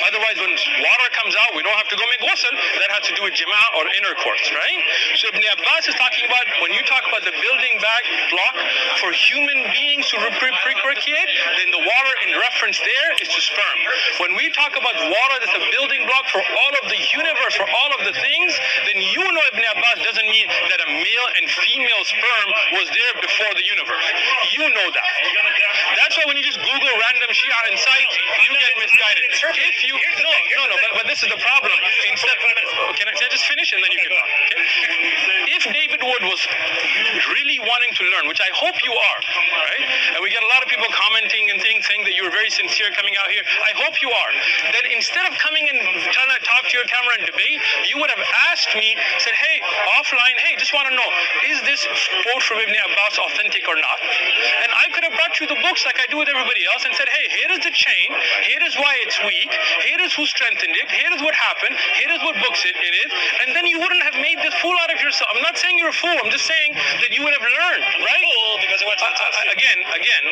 Otherwise, when water comes out, we don't have to go make ghusl. That has to do with jima' or intercourse, right? So Ibn Abbas is talking about, when you talk about the building block for human beings to procreate, then the water in reference there is to sperm. When we talk about water that's a building block for all of the universe, for all of the things, then you know Ibn Abbas doesn't mean that a male and female sperm was there before the universe. You know that. That's why when you just Google random Shia and sites, you get misguided. If you but this is the problem. Instead, can I just finish and then you can talk? Okay? If David Wood was really wanting to learn, which I hope you are, right? And we get a lot of people commenting and things saying that you're very sincere coming out here. I hope you are. That instead of coming and trying to talk to your camera and debate, you would have asked me, said, hey, offline, hey, just want to know, is this quote from Ibn Abbas authentic or not? And I could have brought you the books like I do with everybody else and said, hey, here is the chain, here is why it's weak, here is who strengthened it, here is what happened, here is what books it is, and then you wouldn't have made this fool out of yourself. I'm not saying you're a fool, I'm just saying that you would have learned, right? Fool because I went to the tafsir. Again,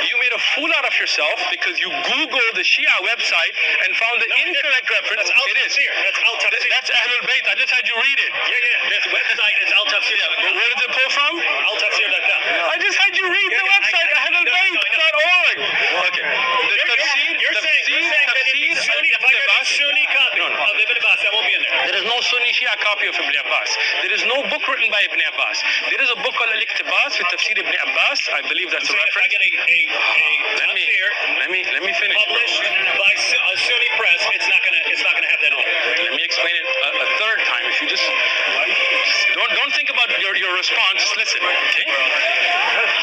you made a fool out of yourself because you Googled the Shia website and found the incorrect reference. It is here. That's Al Tafsir. That's Ahlul Bayt. I just had you read it. Yeah. This website is Al Tafsir. Where does it pull from? AlTafsir.com. I just had you read the website, ahlulbayt.org. Okay. You're saying that if I got a Sunni copy of Ibn Abbas, that won't be in there. There is no Sunni Shia copy of Ibn Abbas. There is no book written by Ibn Abbas. There is a book called Al-Iqtibas with Tafsir Ibn Abbas. I believe that's a If I reference. get a Let me finish. published by a Sunni press, it's not gonna have that in there. Let me explain it a third time. If you just don't think about your response, just listen, okay?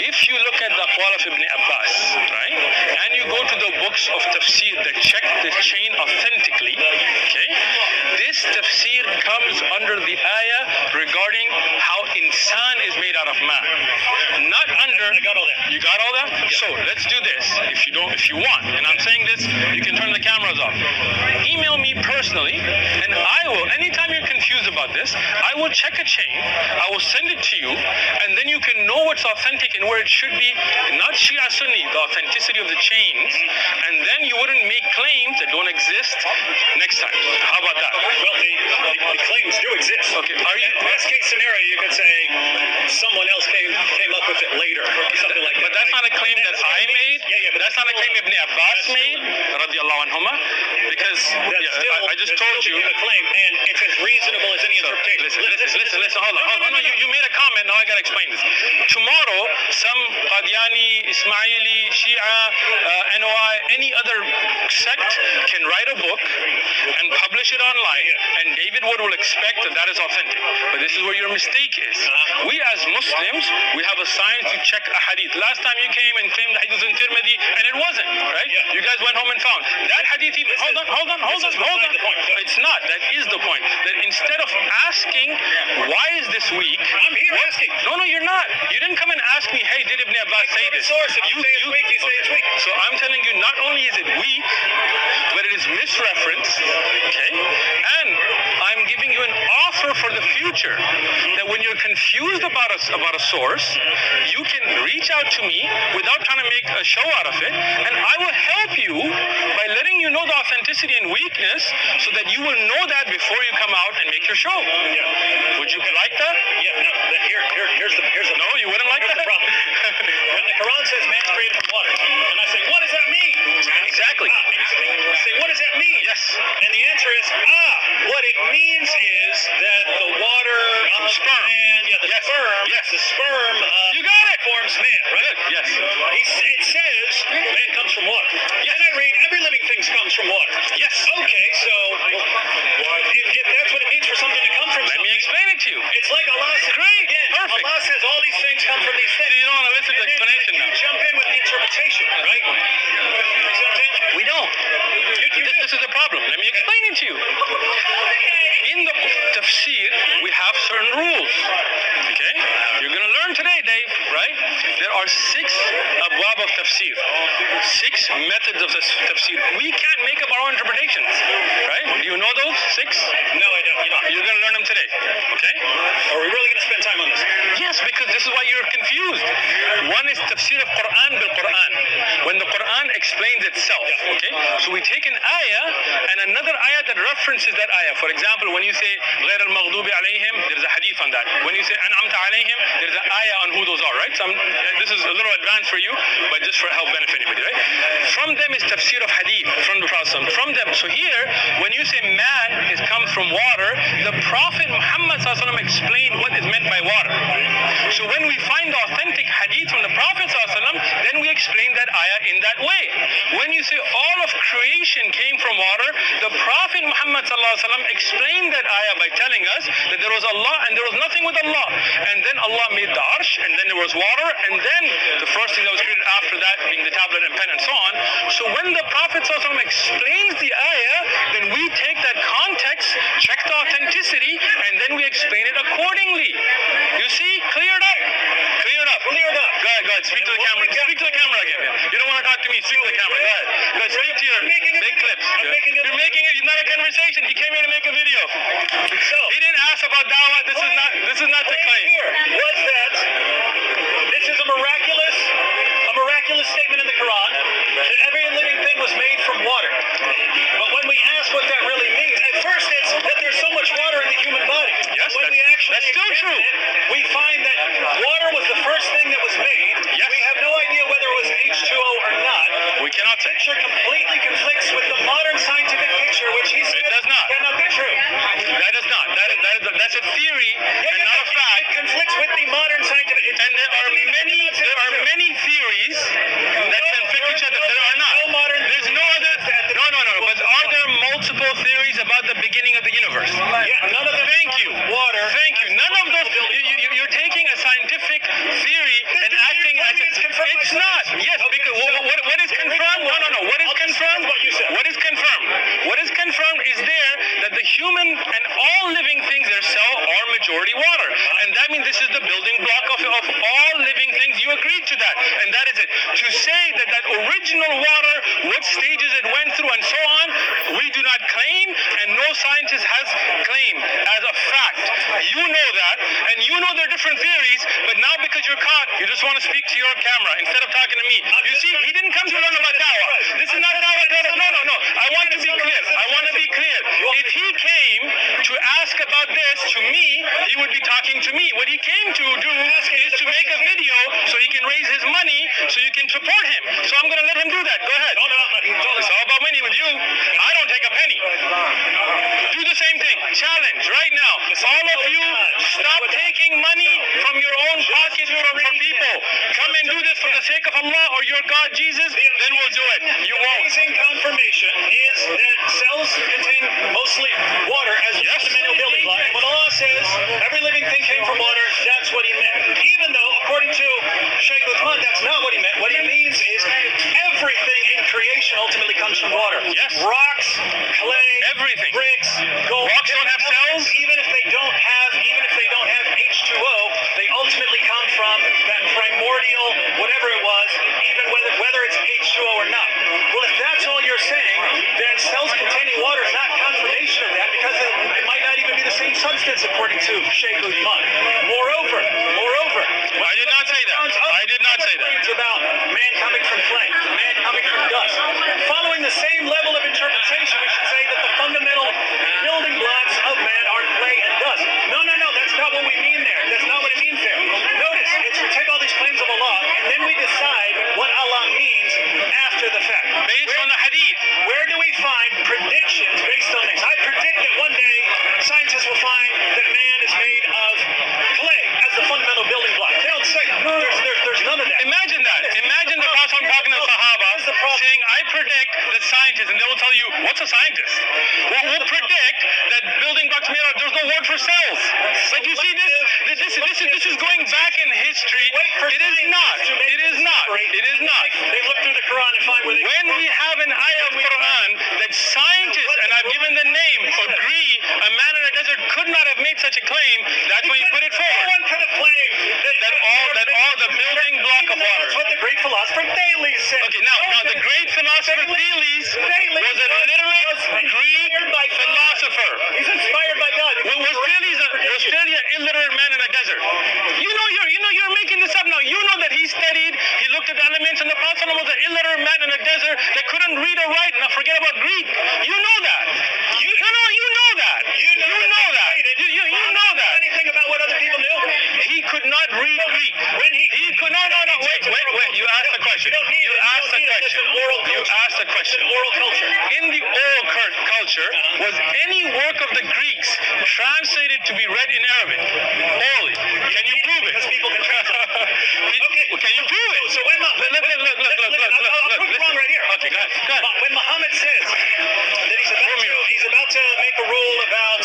If you look at the aqwal of Ibn Abbas, right, and you go to the books of tafsir that check the chain authentically, okay, this tafsir comes under the ayah regarding how insan is made out of ma. Not under. I got all that. You got all that? So let's do this. If you want, and I'm saying this, you can turn the cameras off. Email me personally, and I will. Anytime you're confused about this, I will check a chain. I will send it to you, and then you can know what's authentic and where it should be. Not Shia Sunni, the authenticity of the chains, and then you wouldn't make claims that don't exist next time. How about that? Well, the claims do exist. Okay, are you? Best case scenario, you could say someone else came up with it later, or something like that. But that's not a claim that I made. Yeah, But that's not a claim Ibn Abbas made, radiallahu anhuma, because I just told you. a claim, and it's as reasonable as any interpretation. Listen, hold on. No, you made a comment, now I gotta explain this. Tomorrow, some Qadiani, Ismaili, Shia, NOI, any other sect can write a book and publish it online, and David Wood will expect that is authentic. But this is where your mistake is. We as Muslims, we have a science to check a hadith. Last time you came and claimed the hadith was in Tirmidhi, and it wasn't, right? Yeah. You guys went home and found that hadith even. Hold on. It's not. That is the point. That instead of asking, why is this weak? I'm here asking. No, you're not. You didn't come and ask me, hey, did Ibn Abbas say this? Source, if you say it's weak, you say it's weak. So I'm telling you, not only is it weak, but it is misreferenced, okay? And I'm giving you an offer for the future that when you're confused about a source, you can reach out to me without trying to make a show out of it, and I will help you by letting you know the authenticity and weakness so that you will know that before you come out and make your show. Yeah. Would you like that? Yeah. No. Here's the. No, you wouldn't like Here's that? the problem. When the Quran says man's created from water, and I say, what does that mean? Exactly. And you say, what does that mean? Yes. And the answer is, what it means is that the water on the Sperm. land, the sperm You got it. forms man, right? Good. Yes. It says man comes from water. Yes. And I read every living thing comes from water. Yes. Okay, so if that's what it means for something to come from Let me something, explain it to you. it's like Allah says, Great. again, Perfect. Allah says all these things come from these things. You don't want to listen to the And then explanation you now. jump in with the interpretation, right? You see what I'm saying? We don't. This is the problem. Let me explain it to you. In the tafsir, we have certain rules. Okay? You're going to learn today, Dave, right? There are 6 abwab of tafsir. 6 methods of tafsir. We can't make up our own interpretations. Right? Do you know those 6? No, I don't. You're going to learn them today. Okay? Are we really going to spend time on this? Yes, because this is why you're confused. One is tafsir of Quran bil Quran. When the Quran explains itself. Okay? So we take an ayah and another ayah that references that ayah. For example, when you say غير المغضوب عليهم, there's a hadith on that. When you say أنعمت عليهم, there's an ayah on who those are, right? So this is a little advanced for you, but just for help benefit anybody, right? From them is tafsir of hadith from the Prophet. From them. So here, when you say man is comes from water, the Prophet Muhammad explained what is meant by water. So when we find the authentic hadith from the Prophet, then we explain that ayah in that way. When you say all of creation creation came from water, the Prophet Muhammad ﷺ explained that ayah by telling us that there was Allah and there was nothing with Allah. And then Allah made the arsh, and then there was water, and then the first thing that was created after that being the tablet and pen and so on. So when the Prophet ﷺ explains the ayah, then we take that context, check the authenticity, and then we explain it accordingly. You see? Cleared up. Cleared up. Cleared up. Go ahead. Speak to the camera. Speak to the camera again. You don't want to talk to me. Speak to the camera. Go ahead. Go ahead. Speak to your big clips. You're making it. It's not a conversation. He came here to make a video. So He didn't ask about dawah. This is not the claim. here was that this is a miraculous statement in the Quran that every living thing was made from water. But when we ask what that really means, at first it's that there's so much water in the human body. Yes, when we actually that's still examine true. it, we find that water was the first thing that was made. Yes. We have no idea whether it was H2O or not. We cannot say. Picture completely conflicts with the modern scientific picture, which he said It does not. cannot be true. That is not. That's a theory and not a fact. It conflicts with the modern scientific. And there are many theories that can fit each other. There are not. There's no other. No. But are there multiple theories about the beginning of the universe? Yeah, none of them. Thank you. Water. Thank you. None of those. You're taking a scientific theory and acting as if it's not. Yes, because what is confirmed? No. What is confirmed? What is confirmed? What is confirmed is there that the human and all living things, their cell are majority water, and that means this is the building block of all living things. You agreed to that, and that is it. To say that original water, what stages it went through, and so on, we do not claim, and no scientist has claimed as a fact. You know that, and you know there are different theories, but now because you're caught, you just want to speak to your camera instead of talking to me. You see, he didn't come to learn about dawah. This is not dawah. No. I want to be clear. If he came to ask about this to me, he would be talking to me. What he came to do is to make a video so he can raise his money so you can support him. So I'm going to let him do that. Go ahead. It's all about money with you. I don't take a penny. Do the same thing. Challenge right now. All of you, stop taking money from your own pocket for people. Come and do this for the sake of Allah or your God Jesus, then we'll do it. You won't. Amazing confirmation is that cells contain mostly water as a fundamental building block. And when Allah says every living thing came from water, that's what he meant. Even though, according to Sheikh Uthman, that's not what he meant. What he means is everything in creation ultimately comes from water. Yes. Rocks, clay, Everything. bricks, gold. Rocks don't have cells? Even if they don't have H2O, they ultimately come from that primordial, whatever it was, even whether it's H2O or not. Well, if that's all you're saying, then cells containing water is not confirmation of that, because it might not even be the same substance according to Sheikh Uthman. Moreover, I did not say that. I did not say that. It's about man coming from clay, man coming from dust. Following the same level of interpretation, we should say that the fundamental building blocks of man are clay and dust. No, that's not what we mean there. That's not what it means there. Notice, we take all these claims of Allah, and then we decide what Allah means after the fact. Based on the hadith. Where do we find predictions based on things? I predict that one day scientists will find that man is made of clay as the fundamental building block. They don't say, no, there's none of that. Imagine that. Imagine the Prophet talking to the Sahaba saying, I predict that scientists, and they will tell you, what's a scientist? Well, we'll predict that building blocks made out, there's no word for cells. Like you see this is going back in history. It is not. They look through the Quran and find where they When we have an ayah of Quran that scientists, and I've given the name, agree a man in a desert could not have made such a claim, that's when you put it forward. No one could have claimed that all the building block of water. That's what the great philosopher Thales said. Okay, now the great philosopher Thales was a literate Greek philosopher. He's inspired by God. Was Thales an illiterate man in a desert? You're making this up now. You know that he studied, he looked at the elements, and the Prophet was an illiterate man in a desert that couldn't read or write. Now forget about Greek. You know that. You know that. You know that. Anything about what other people knew? He could not read Greek. He could not. No. Wait. You asked the question. You asked the question. Oral culture. In the oral culture, was any work of the Greeks translated to be read in Arabic? Orally. Can you prove it? Because people can translate. Okay. Can you prove it? So when Look. I'll prove it wrong right here. Okay, Okay. Go ahead. When Muhammad says that he's about to make a rule about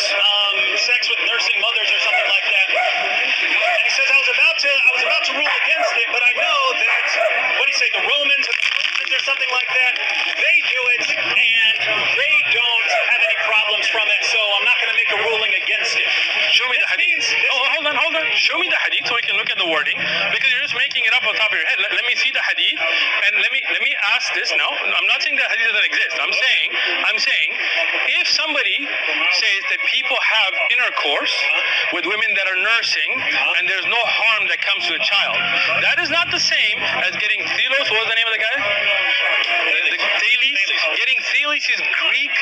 sex with nursing mothers or something like that, and he says I was about to rule against it, but I know that what do you say, the Romans or the Persians or something like that, they do it and they don't have any problems from it, so I'm not going to make a ruling against it. Show me the hadith. Hold on. Show me the hadith so we can look at the wording, because you're just making it up on top of your head. Let me see the hadith, and let me ask this now. I'm not saying that hadith doesn't exist. I'm saying if somebody says that people have intercourse with women that are nursing and there's no harm that comes to the child, that is not the same as getting thelos. What was the name of the guy? Thales. Getting Thales is Greek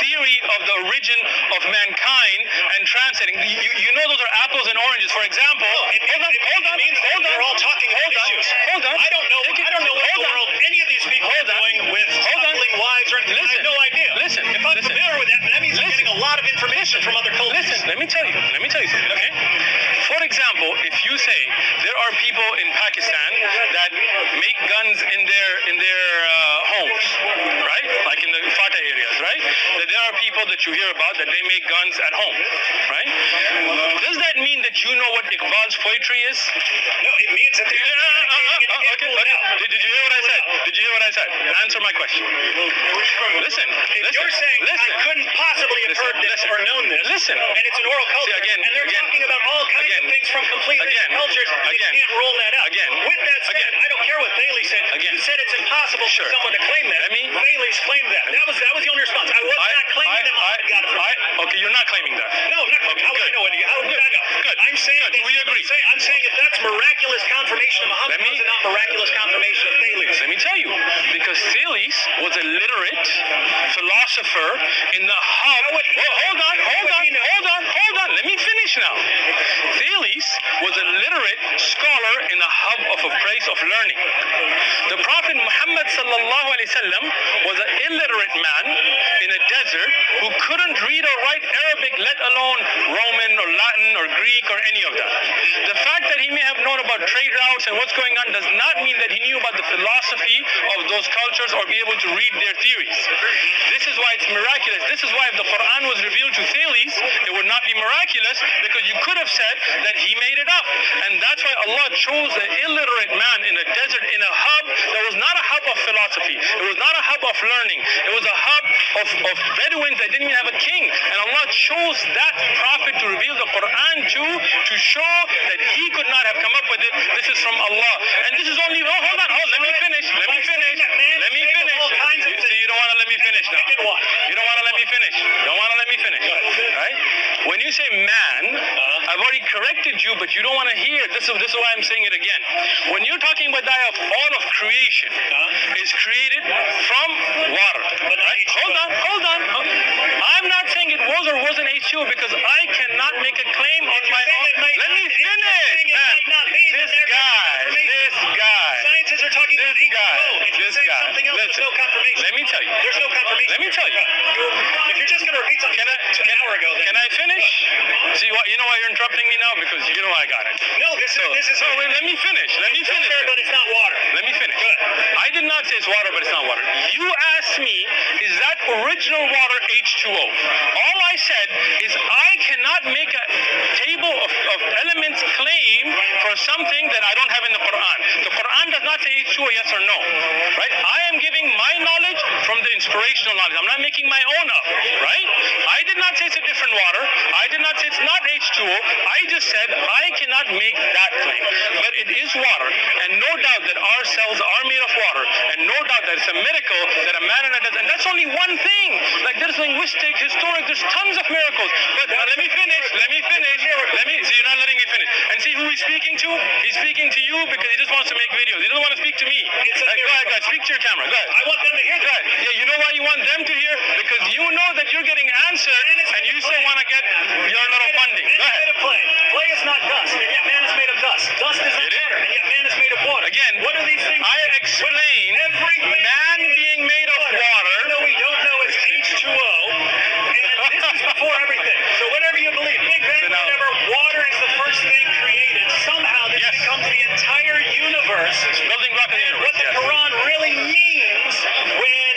theory of the origin of mankind and translating. You know those are apples and oranges. For example, hold on. We're all talking about issues. Hold on. I don't know what in the world any of these people are doing with smuggling wives or anything. I have no idea. If I'm familiar with that, that means I'm getting a lot of information from other cultures. Listen, let me tell you something, okay? For example, if you say there are people in Pakistan that make guns in their homes, right? Like in the Fatah areas, right? That there are people that you hear about that they make guns at home, right? Does that mean that you know what Iqbal's poetry is? No, it means that they're Okay. Did you hear what I said? Answer my question. Listen. You're saying I couldn't possibly have heard this or known this, and it's an oral culture, and they're talking about all kinds of things from completely different cultures, you can't roll that out. With that said, I don't care what Thales said. You said it's impossible for someone to claim that. Thales claimed that. That was the only response. I was not claiming that Muhammad got it from him. Okay, you're not claiming that. No, I'm not claiming. How would I know? How would I know? Good. I'm saying Good. We agree. I'm saying if that's miraculous confirmation of Muhammad, how is it not miraculous confirmation of Thales? Let me tell you, because Thales was a literate philosopher in the hub. Hold on. Let me finish now. Thales was a literate scholar in the hub of a place of learning. The Prophet Muhammad sallallahu alaihi wasallam was an illiterate man in a desert who couldn't read or write Arabic, let alone Roman or Latin or Greek or any of that. The fact that he may have known about trade routes and what's going on does not mean that he knew about the philosophy of those cultures or be able to read their theories. This is why it's miraculous. This is why if the Quran was revealed to Thales, it would not be miraculous, because you could have said that he made it up. And that's why Allah chose an illiterate man in a desert, in a hub that was not a hub of philosophy. It was not a hub of learning. It was a hub of Bedouins that didn't even have a king. And Allah chose that prophet to reveal the Quran to show that he could not have come up with it. This is from Allah. And this is only, hold on, let me finish. You don't want to let me finish now. You don't want to let me finish. Right? When you say man, I've already corrected you, but you don't want to hear. This is why I'm saying it again. When you're talking about all of creation is created from water. Right? Hold on. I'm not saying it was or wasn't H2O, because I cannot make a claim on my own. Let me finish. This guy. Scientists are talking about H2O. If you're saying something else, there's no confirmation. Let me tell you. There's no confirmation. Let me tell you. If you're just going to repeat something an hour ago, then... Can I finish? See, you know why you're interrupting me now? Because you know I got it. No, this is... wait, let me finish. It's water, but it's not water. Let me finish. Good. I did not say it's water, but it's not water. You asked me, is that original water H2O? All I said is I cannot make a table of elements claim for something that I don't have in the Quran. The Quran does not say H2O, yes or no. Right? I am giving my knowledge from the inspirational knowledge. I'm not making my own up. Right? I did not say it's a different water. I did not say it's not H2O. I just said I cannot make that claim. But it is water, and no doubt that our cells are made of water, and no doubt that it's a miracle that a man in a desert, and that's only one thing. Like there's linguistic, historic, there's tons of miracles. But let me finish. See, you're not letting me finish. And see who he's speaking to? He's speaking to you because he just wants to make videos. He doesn't want to speak to me. Go ahead, speak to your camera. Go ahead. I want them to hear that. Yeah, you know why you want them to hear? Because you know that you're getting answered, and you still want to get your little funding. Go ahead. Clay is not dust, and yet man is made of dust. Dust is not water, and yet man is made of water. Again, what are these things? I explain man being made of water. No, we don't know it's H2O, and this is before everything. So whatever you believe, Big Bang, whatever, water is the first thing created. Somehow this becomes the entire universe. Building block of the universe. What the Quran really means when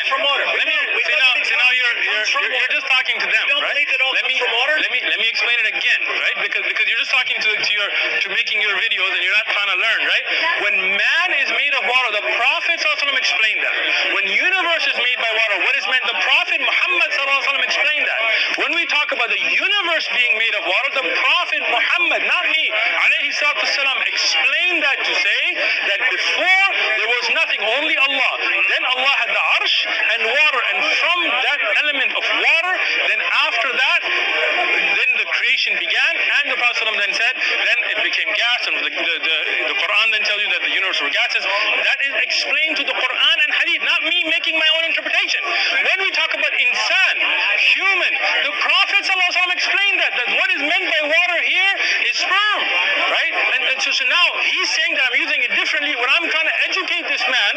from water. Let me now you're just talking to them, You don't right? believe it all comes from water? Let me explain it again, right? Because you're just talking to making your videos and you're not trying to learn, right? When man is made of water, the Prophet ﷺ explained that. When universe is made by water, what is meant? The Prophet Muhammad ﷺ explained that. When we talk about the universe being made of water, the Prophet Muhammad, not me, alayhi salatu wasalam, explained that to say that before there was nothing, only Allah. Then Allah had the arsh and water, and from that element of water, then after that, then the creation began, and the Prophet ﷺ then said, then it became gas, and the Quran then tells you that the universe were gases. That is explained to the Quran and Hadith, not me making my own interpretation. When we talk about insan, human, the Prophet ﷺ explained that what is meant by water here is sperm, right? And so now he's saying that I'm using it differently. What I'm trying to educate this man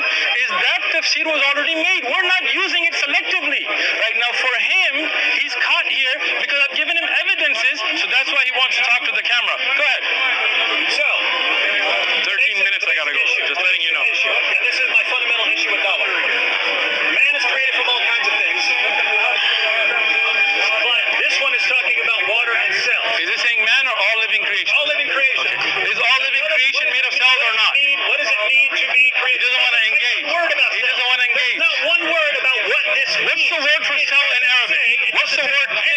is that tafsir was already made. We're not using it selectively. Right now for him, he's caught here because I've given him evidences, so that's why he wants to talk to the camera. Go ahead. So, 13 minutes I gotta go. Just letting you know. And this is my fundamental issue with dawah. Man is created from all kinds of things. But this one is talking about water and cells. Is it saying man or all living creation? All living creation. Is all living creation made of cells or not? What does it mean to be He created? doesn't want to engage. Word about He doesn't want to engage. Not one word about what this What's the word for cell in Arabic? What's the word? Okay,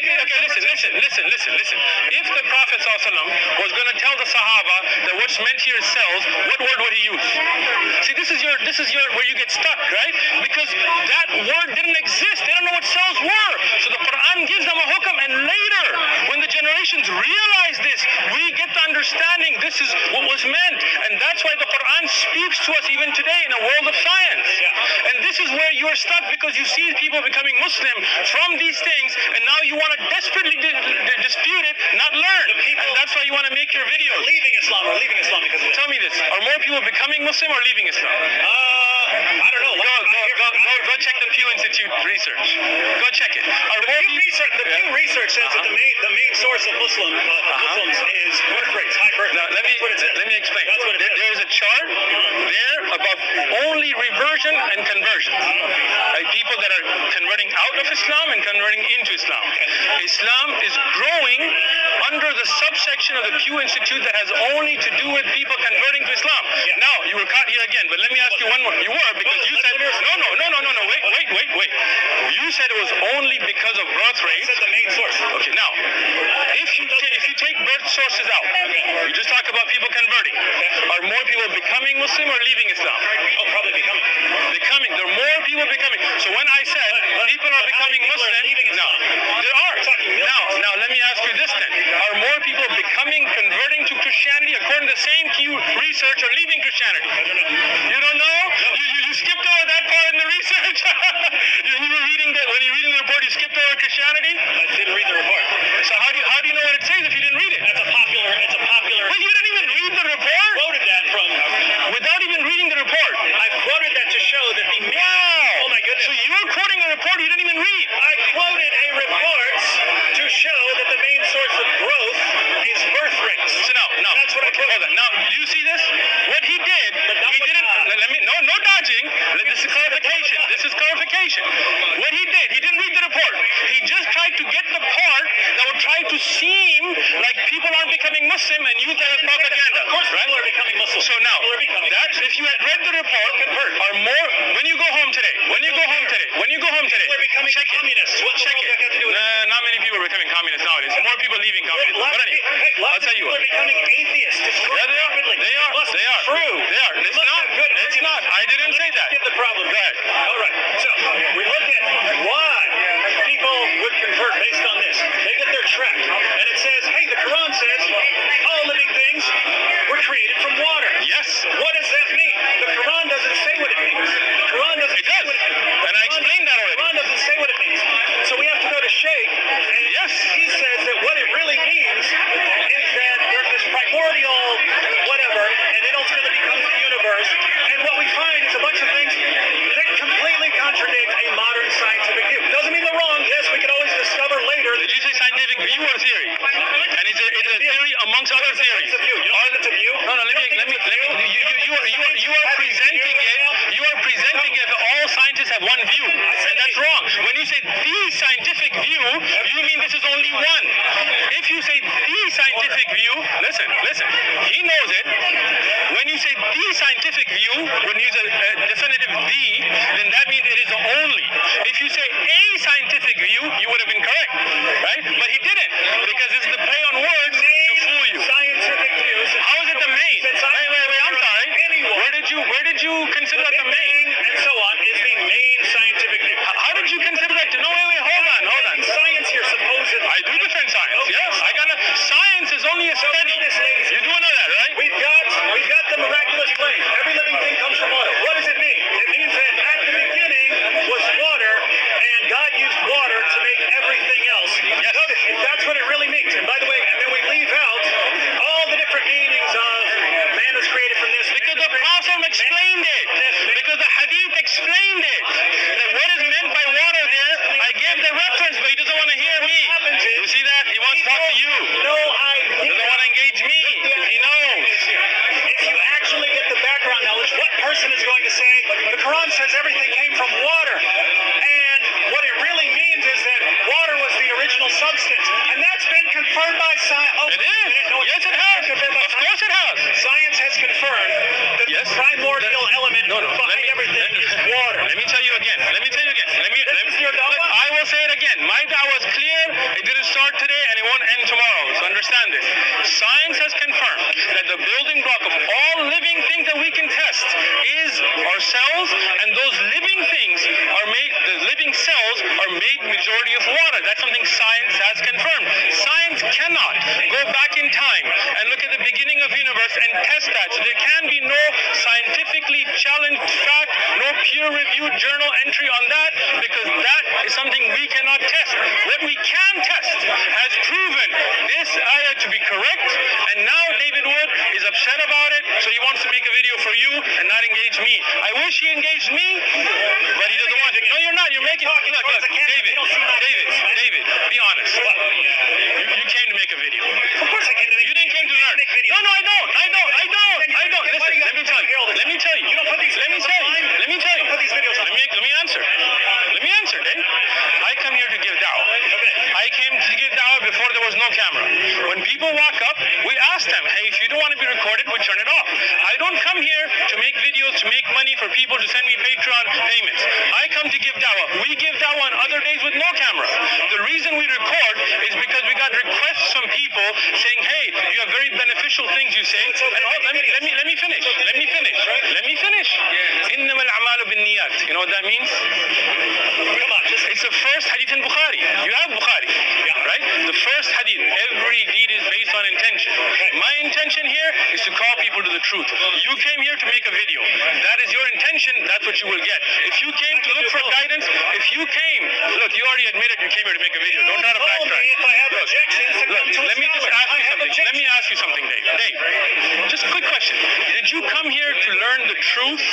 listen. If the Prophet ﷺ was going to tell the Sahaba that what's meant here is cells, what word would he use? See, this is your where you get stuck, right? Because that word didn't exist. They don't know what cells were. So the Quran gives them a hukam, and later, when the generations realize this, we get the understanding this is what was meant. And that's why the Quran speaks to us even today in a world of science. And this is where you're stuck because you see people becoming Muslim from these things, and now you want to desperately dispute it, not learn. And that's why you want to make your videos. leaving Islam because of it. Tell me this: are more people becoming Muslim or leaving Islam? I don't know. Go check the Pew Institute research. Go check it. The Pew research says that the main source of Muslims is birth rates, high birth rates. Now, let me explain. That's what it says. There is a chart there about only reversion and conversion. Right? People that are converting out of Islam and converting into Islam. Islam is growing under the subsection of the Pew Institute that has only to do with people converting to Islam. Now, you were caught here again, but let me ask you one more. You were, because you said, no, wait. You said it was only because of birth rates. That's the main source. Okay, now, if you take birth sources out, you just talk about people converting. Are more people becoming Muslim or leaving Islam? Oh, probably becoming. Becoming. There are more people becoming. So when I said people are becoming Muslim, no, there are. Now let me ask you this then: are more people becoming, converting to Christianity according to the same Pew research, or leaving Christianity? I don't know. You don't know? You skipped over that part in the research. When you're reading the report, you skipped over Christianity. I didn't read the report. So how do you know what it says if you didn't read it? It's a popular. But you didn't even read the report. Quoted that from. Without even reading the report. I quoted that to show that the. Wow. Oh my goodness. So you're quoting a report you didn't even read. I quoted a report to show that the main source of growth is birth rates. So now, That's what I quoted. hold on. Now, do you see this? What he did, he didn't. No dodging. This is clarification. What he did, he didn't read the report. He just tried to get the part that would try to seem like people aren't becoming Muslim and use that as propaganda. Of course, right? people are becoming Muslim. So now, People are becoming. that's if you had read the report, are more when you go home today. When you go home today. People are becoming check communists. it. What Check the hell it. does that have to do with it? Not many people are becoming communists nowadays. More people leaving communism. But anyway, I'll tell you People what. are becoming atheists. Yeah, they are. They are. True. They are. It's not. I didn't say that. Get the problem. Go ahead. All right. So we look at why people would convert based on this. They get their tract, and it says, "Hey, the Quran says all living things were created from water." Yes. What does that mean? The Quran doesn't say what it means. The Quran doesn't It say does. what it means. And I explained that The already. Quran doesn't say what it means. So we have to go to Sheikh, and Yes. he says that what it really means is that there's this primordial you say the scientific view, you mean this is only one. If you say the scientific view, listen, he knows it. When you say the scientific view, when you use a definitive the, then that means it is the only. If you say a scientific view, you would have been correct, right? But he didn't, because it's the play on words to fool you. Scientific views. How is it the main? Wait, I'm sorry. Where did you consider that the main? And so on is the main scientific view. How did you consider that? No, wait, hold on. Science here supposedly. I do defend science, yes. Science is only a study. You do know that, right? We've got the miraculous claim. Every living thing comes from water. What does it mean? It means that at the beginning was water, and God used water to make everything else. Yes. Notice, that's what it really means. And by the way, and then we leave out all the different meanings of man was created from this. Because the Prophet explained it. Because the Hadith explained it. That what is meant by water there, I gave the reference, but he doesn't want to hear me. You see that? He wants to talk to you. No idea. He doesn't want to engage me. He knows. If you actually get the background knowledge, what person is going to say, the Quran says everything came from water. And what it really means is that water was the original substance. And that's been confirmed by science. Oh, It is. Yes, it has. Of course it has. Science has confirmed that Yes. the primordial element behind everything is water. Let me tell you again. This is your dawah? I will say it again. My dawah is clear. It didn't start today and it won't end tomorrow. So understand this. Science has confirmed that the building block of all living things that we can test is our cells, and those living things are made, the living cells are made majority of water. That's something science has confirmed. Science cannot go back in time and look at the beginning of universe and test that. So there can be no scientifically challenged fact, no peer-reviewed journal entry on that, because that is something we cannot test. What we can test has proven this ayah to be correct, and now David Wood is upset about it, so he wants to make a video for you and not engage me. I wish he engaged me, but he doesn't want to. No, you're not. You're making. Look, David, be honest. You came to make a video. Of course I came to make You didn't come to learn. No, I don't. Listen, let me tell you. You don't put these Let me videos tell you. online? Let me tell you. Put these videos Let me answer. Dave. I come here to give da'wah. Okay. I came to give da'wah before there was no camera. When people walk up, we ask them, hey, if you don't want to be recorded, we turn it off. I don't come here to make videos, to make money for people to send me Patreon payments. I come to give da'wah. We give da'wah on other days with no camera. The reason we record is because we got requests from people saying, hey, you have very beneficial things you say. And let me finish. Innamal a'malu binniyat. You know what that means? Come on, It's the first hadith in Bukhari. You have Bukhari, right? The first hadith. Every deed is based on intention. My intention here is to call people to the truth. You came here to make a video. That is your intention. That's what you will get. If you came to look for guidance, look, you already admitted you came here to make a video. Don't try to backtrack. If I have objections, Let me just ask you something. Let me ask you something, Dave. Just a quick question. Did you come here to learn the truth,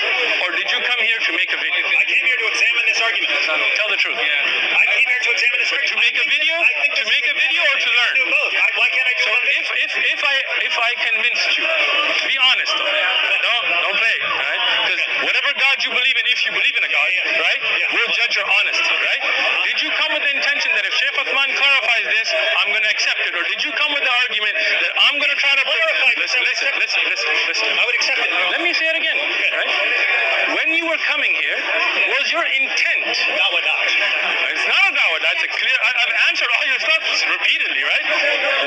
or did you come here to make a video? I came here to examine this argument. Tell the truth. I came here to examine this argument. To make a video? To make a video or to learn? Do both. Why can't I do So one video? if I convinced you, be honest though. Don't play, right? Because whatever God you believe in, if you believe in a God, right? We'll judge your honesty, right? Did you come with the intention that if Sheikh Uthman clarifies this, I'm going to accept it, or did you come with the argument that I'm going to try to clarify? Listen. I would accept it. Let me say it again, right? When you were coming here, was your intent? Dawah dodge. It's not a dawah. That's a clear. I've answered all your stuff repeatedly, right?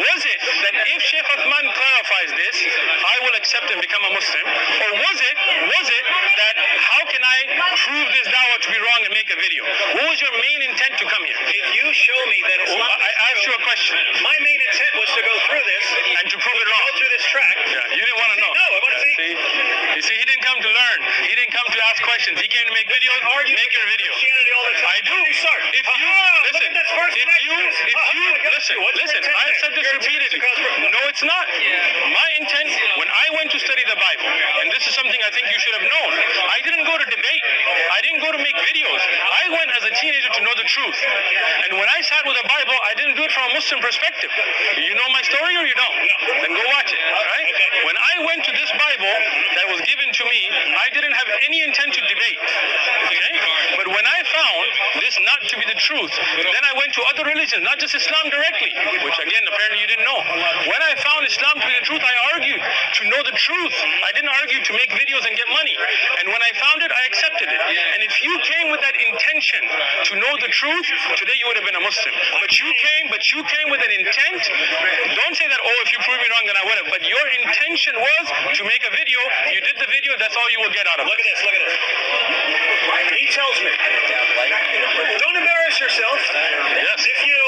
Was it that if Sheikh Uthman clarifies this, I will accept and become a Muslim, or was it that how can I prove this dawah to be wrong and make a video? What was your main intent to come here? If you show me that it's not I asked you a question. my main intent was to go through this And to prove it wrong. go through this track. Yeah, you didn't want to know. No, I want to see. You see, he didn't come to learn. He didn't come to ask questions. He came to make videos. Make your video. Christianity all the time. I do. Start. If you look at this verse listen, I've said this repeatedly. No, it's not. My intent when I went to study the Bible, and this is something I think you should have known, I didn't go to debate. I didn't go to make videos. I went as a teenager to know the truth. And when I sat with the Bible, I didn't do it from a Muslim perspective. You know my story or you don't? Then go watch it, right? When I went to this Bible that was given to me, I didn't have any intent to debate. Okay? But when I found found this not to be the truth, then I went to other religions, not just Islam directly, which again apparently you didn't know. When I found Islam to be the truth, I argued to know the truth. I didn't argue to make videos and get money. And when I found it, I accepted it. And if you came with that intention to know the truth, today you would have been a Muslim. But you came with an intent. Don't say that, oh, if you prove me wrong, then I would have. But your intention was to make a video. You did the video. That's all you will get out of it. Look at this. He tells me, don't embarrass yourself. Yes. If you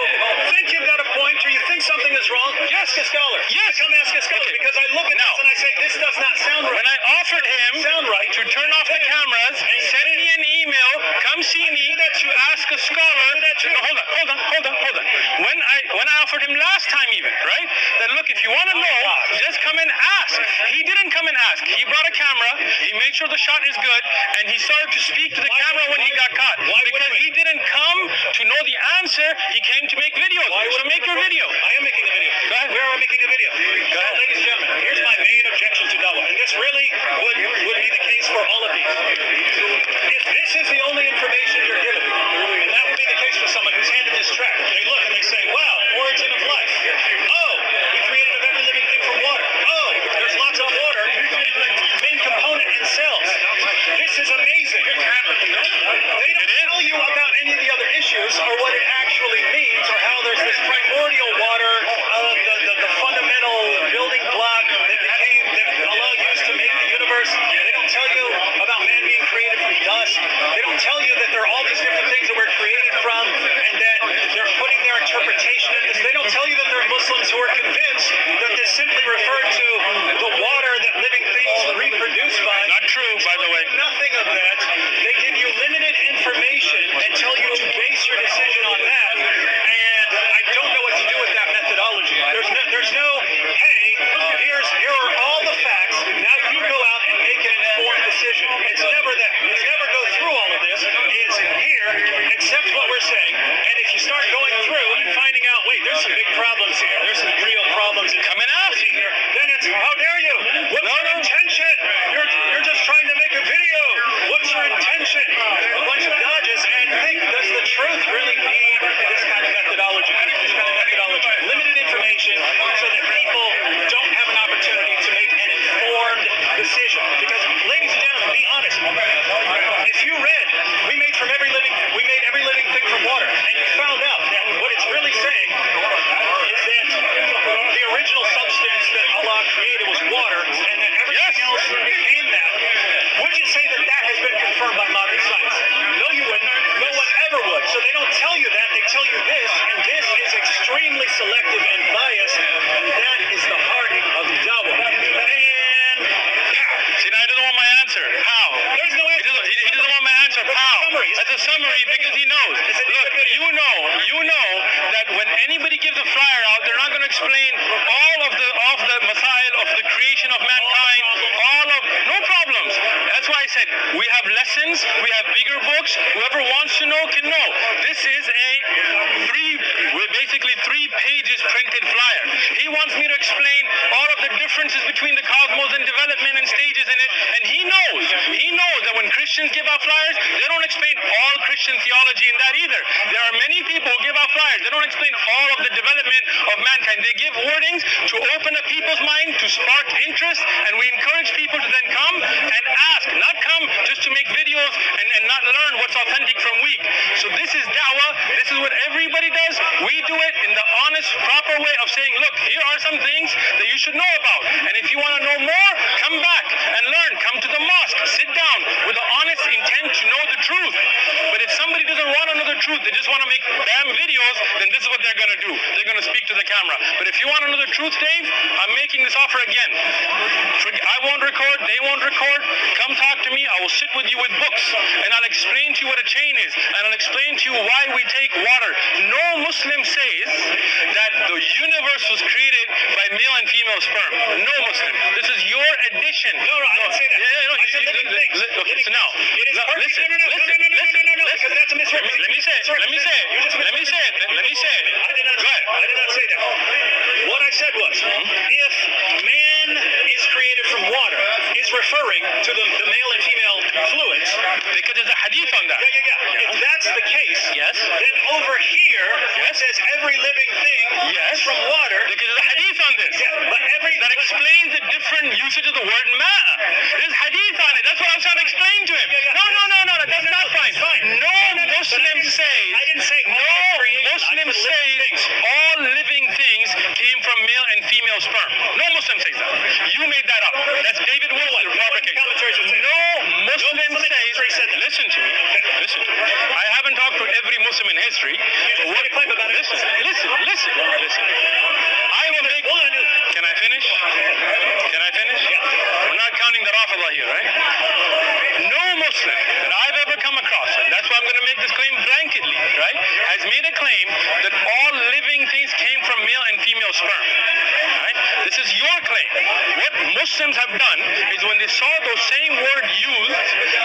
think you've got a point or you think something is wrong, ask a scholar. Yes. Come ask a scholar, Okay. because I look at this and I say, this does not sound right. When I offered him to turn off the cameras, send me an email, come see me, to ask a scholar. Hold on. When I offered him last time even, right? That look, if you want to know, just come and ask. He didn't come and ask. He brought a camera. He made sure the shot is good, and he started to speak to the camera when he got caught. Because he didn't come to know the answer. He came to make videos. So make your video. I am making a video. Go ahead. We are making a video. So, ladies and gentlemen, here's my main objection to Dawah, and this really would be the case for all of these. If this is the only information you're given, and that would be the case for someone who's handed this track, they look and they say, wow, origin of life. Oh, he created a every living thing from water. Oh, there's lots of water, main component in cells. This is amazing. They don't tell you about any of the other issues or what it actually means or how there's this primordial water, the fundamental building block that Allah used to make the universe. They don't tell you about man being created from dust. They don't tell you that there are all these different things that we're created from and that they're putting their interpretation in this. They don't tell you that there are Muslims who are convinced that this simply referred to the water that living things reproduce by. Not true, by the way. Nothing of that. They give you limited information and tell you to base your decision on that. And I don't know what to do with that methodology. There's no, hey, here are all the facts. Now you go out and make an informed decision. It's never that. It's never go through all of this. It's here, accept what we're saying. And if you start going through and finding out, wait, there's some big problems here. There's some real problems in Come and ask. here. Then it's, how dare you? What's your intention? You're just trying to make a video. What's your intention? A bunch of dodges. And think, does the truth really need this kind of methodology? Limited information so that people don't have an opportunity to make an informed decision. Because, ladies and gentlemen, be honest. If you read, we made every living thing from water, and you found out that what it's really saying is that the original substance that Allah created was water, and that everything else became that. Would you say that that has been confirmed by modern science? No, you wouldn't. No one ever would. So they don't tell you that. They tell you this, and this is extremely selective and biased, and that is the heart of Dawah. And pow. See, now he doesn't want my answer. How? There's no answer. He doesn't want my answer. How? That's a summary because he knows. Look, you know that when anybody gives a flyer out, they're not going to explain all of the masail of the creation of mankind. No problems. That's why I said we have lessons, we have bigger books. Whoever wants to know can know. This is basically 3 pages printed flyer. He wants me to explain all of the differences between the cosmos and development and stages in it, and he knows that when Christians give out flyers, they don't explain all Christian theology in that either. There are many people who give out flyers. They don't explain all of the development of mankind. They give wordings to open up people's mind, to spark interest, and we encourage people to then come and ask, not come just to make videos and not learn what's authentic from weak. So this is da'wah. This is what everybody does. We do it in the honest, proper way of saying, look, here are some things that you should know about. And if you want to know more, come back and learn. Come to the mosque. Sit down with the honest intent to know the truth. But if somebody doesn't want to know the truth, they just want to make damn videos, then this is what they're going to do. They're going to speak to the camera. But if you want to know the truth, Dave, I'm making this offer again. I won't record. They won't record. Come talk to me. I will sit with you with books. And I'll explain to you what a chain is. And I'll explain to you why we take water. No Muslim says that the universe was created by male and female sperm. No Muslim. This is your addition. No, I didn't say that. I said living things. Okay, so now. It is Listen, because that's a misrepresentation. Let me say it. Let me say it. I did not Go ahead. I did not say that. What I said was, if man is created from water, is referring to the male and female fluids, Because there's a hadith on that. Yeah. If that's the case, Yes. then over here, it says every living thing Yes. from water. Because there's a hadith on this. Yeah, but That explains the different usage of the word ma'a. There's hadith on it. That's what I was trying to explain to him. Yeah. No, that's not fine. No Muslim says. I didn't say No Muslim says all living things came from male and female sperm. No Muslim says that. You made that up. That's David Wilson fabricated. No Muslim says. Listen to me. I haven't talked to every Muslim in history. Listen. I will make. Can I finish? We're not counting the Rafida here, right? No Muslim that I've ever come across, and that's why I'm going to make this claim blanketly, right, has made a claim that all living things came from male and female sperm. Right? This is your claim. What Muslims have done is when they saw those same words used,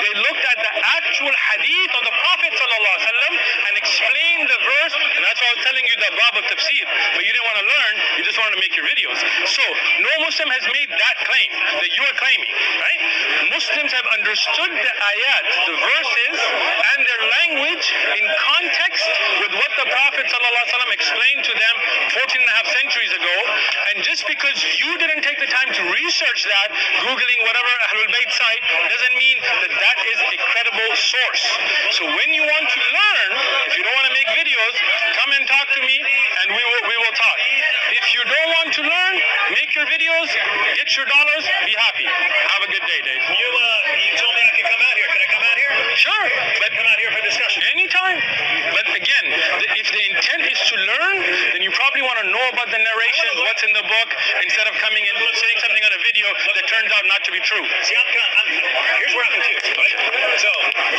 they looked at the actual hadith of the Prophet ﷺ and explained the verse, and that's why I was telling you the bab of tafsir, but you didn't want to learn, you just wanted to make your videos. So, no Muslim has made that claim that you are claiming, right? Muslims have understood the ayat, the verses, and their language in context with what the Prophet ﷺ explained to them 14 and a half centuries ago, and just because you didn't take the time to research that, Googling whatever Ahlul Bayt site, doesn't mean that that is a credible source. So when you want to learn, if you don't want to make videos, come and talk to me, and we will talk. If you don't want to learn, make your videos, get your dollars, be happy. Have a good day, Dave. You told me I could come out here. Can I come out here? Sure, but Come out here for discussion. anytime. But again, if the intent is to learn, then you probably want to know about the narration, what's in the book, instead of coming and saying something on a video that turns out not to be true. See, here's where I'm confused, right? So,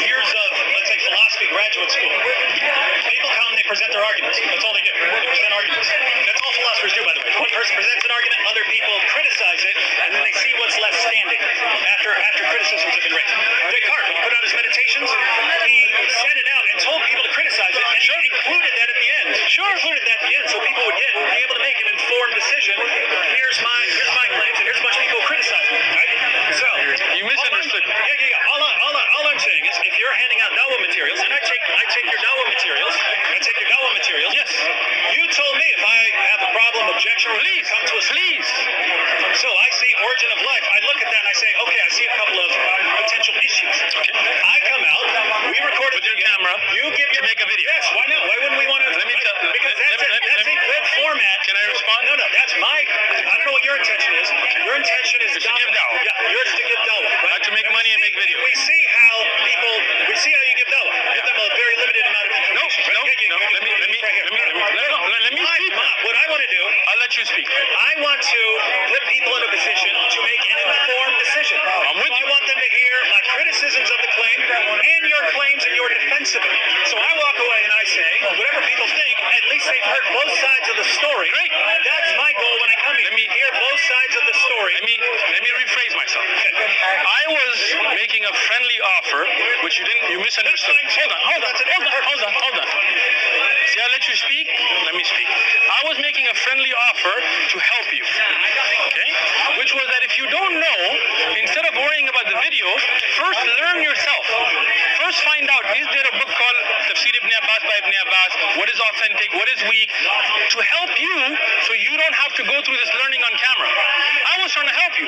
years of, let's say, philosophy graduate school. People come, they present their arguments. That's all they do. They present arguments. That's all philosophers do, by the way. One person presents an argument, other people criticize it, and then they see what's left standing after criticisms have been raised. Descartes, when he put out his meditations, he sent it out and told people to criticize it, and he included that at the end. Included that at the end, so people would be able to make an informed decision. Here's my claims, and here's a bunch of people who criticize me, right? So You misunderstood me. Yeah. All I'm saying is, if you're handing out dawah materials, and I take your dawah materials, Yes. You told me if I have a problem, objection, Please, come to us. please. So I see origin of life. I look at that and I say, okay, I see a couple of potential issues. I come out, we record With your camera, you give to make a video. Yes, why not? Why wouldn't we want to? Let me tell- because that's let me- a good format. Can I respond? No, that's I don't know what your intention is. Your intention is It's to give dawah. Yeah, yours is to give dawah. Right? Not to make money and make videos. We see how you give dawah. Give them a very limited amount of information. No. Let me speak. What I want to do, I'll let you speak. I want to put people in a position to make an informed decision. I'm with you. I want them to hear my criticisms of the claim and your claims and your defense of it. So I walk away and I say, whatever people think, at least they've heard both sides of the story. Great. That's my goal when I come here. Let me hear both sides of the story. Let me rephrase myself. I was making a friendly offer, which you misunderstood. Hold on. See, I let you speak. Let me speak. I was making a friendly offer to help you. Okay? Which was that if you don't know, instead of worrying about the video, first learn yourself. First find out, is there a book called Tafsir Ibn Abbas by Ibn Abbas? What is authentic? What is weak? To help you, so you don't have to go through this learning on camera. I was trying to help you.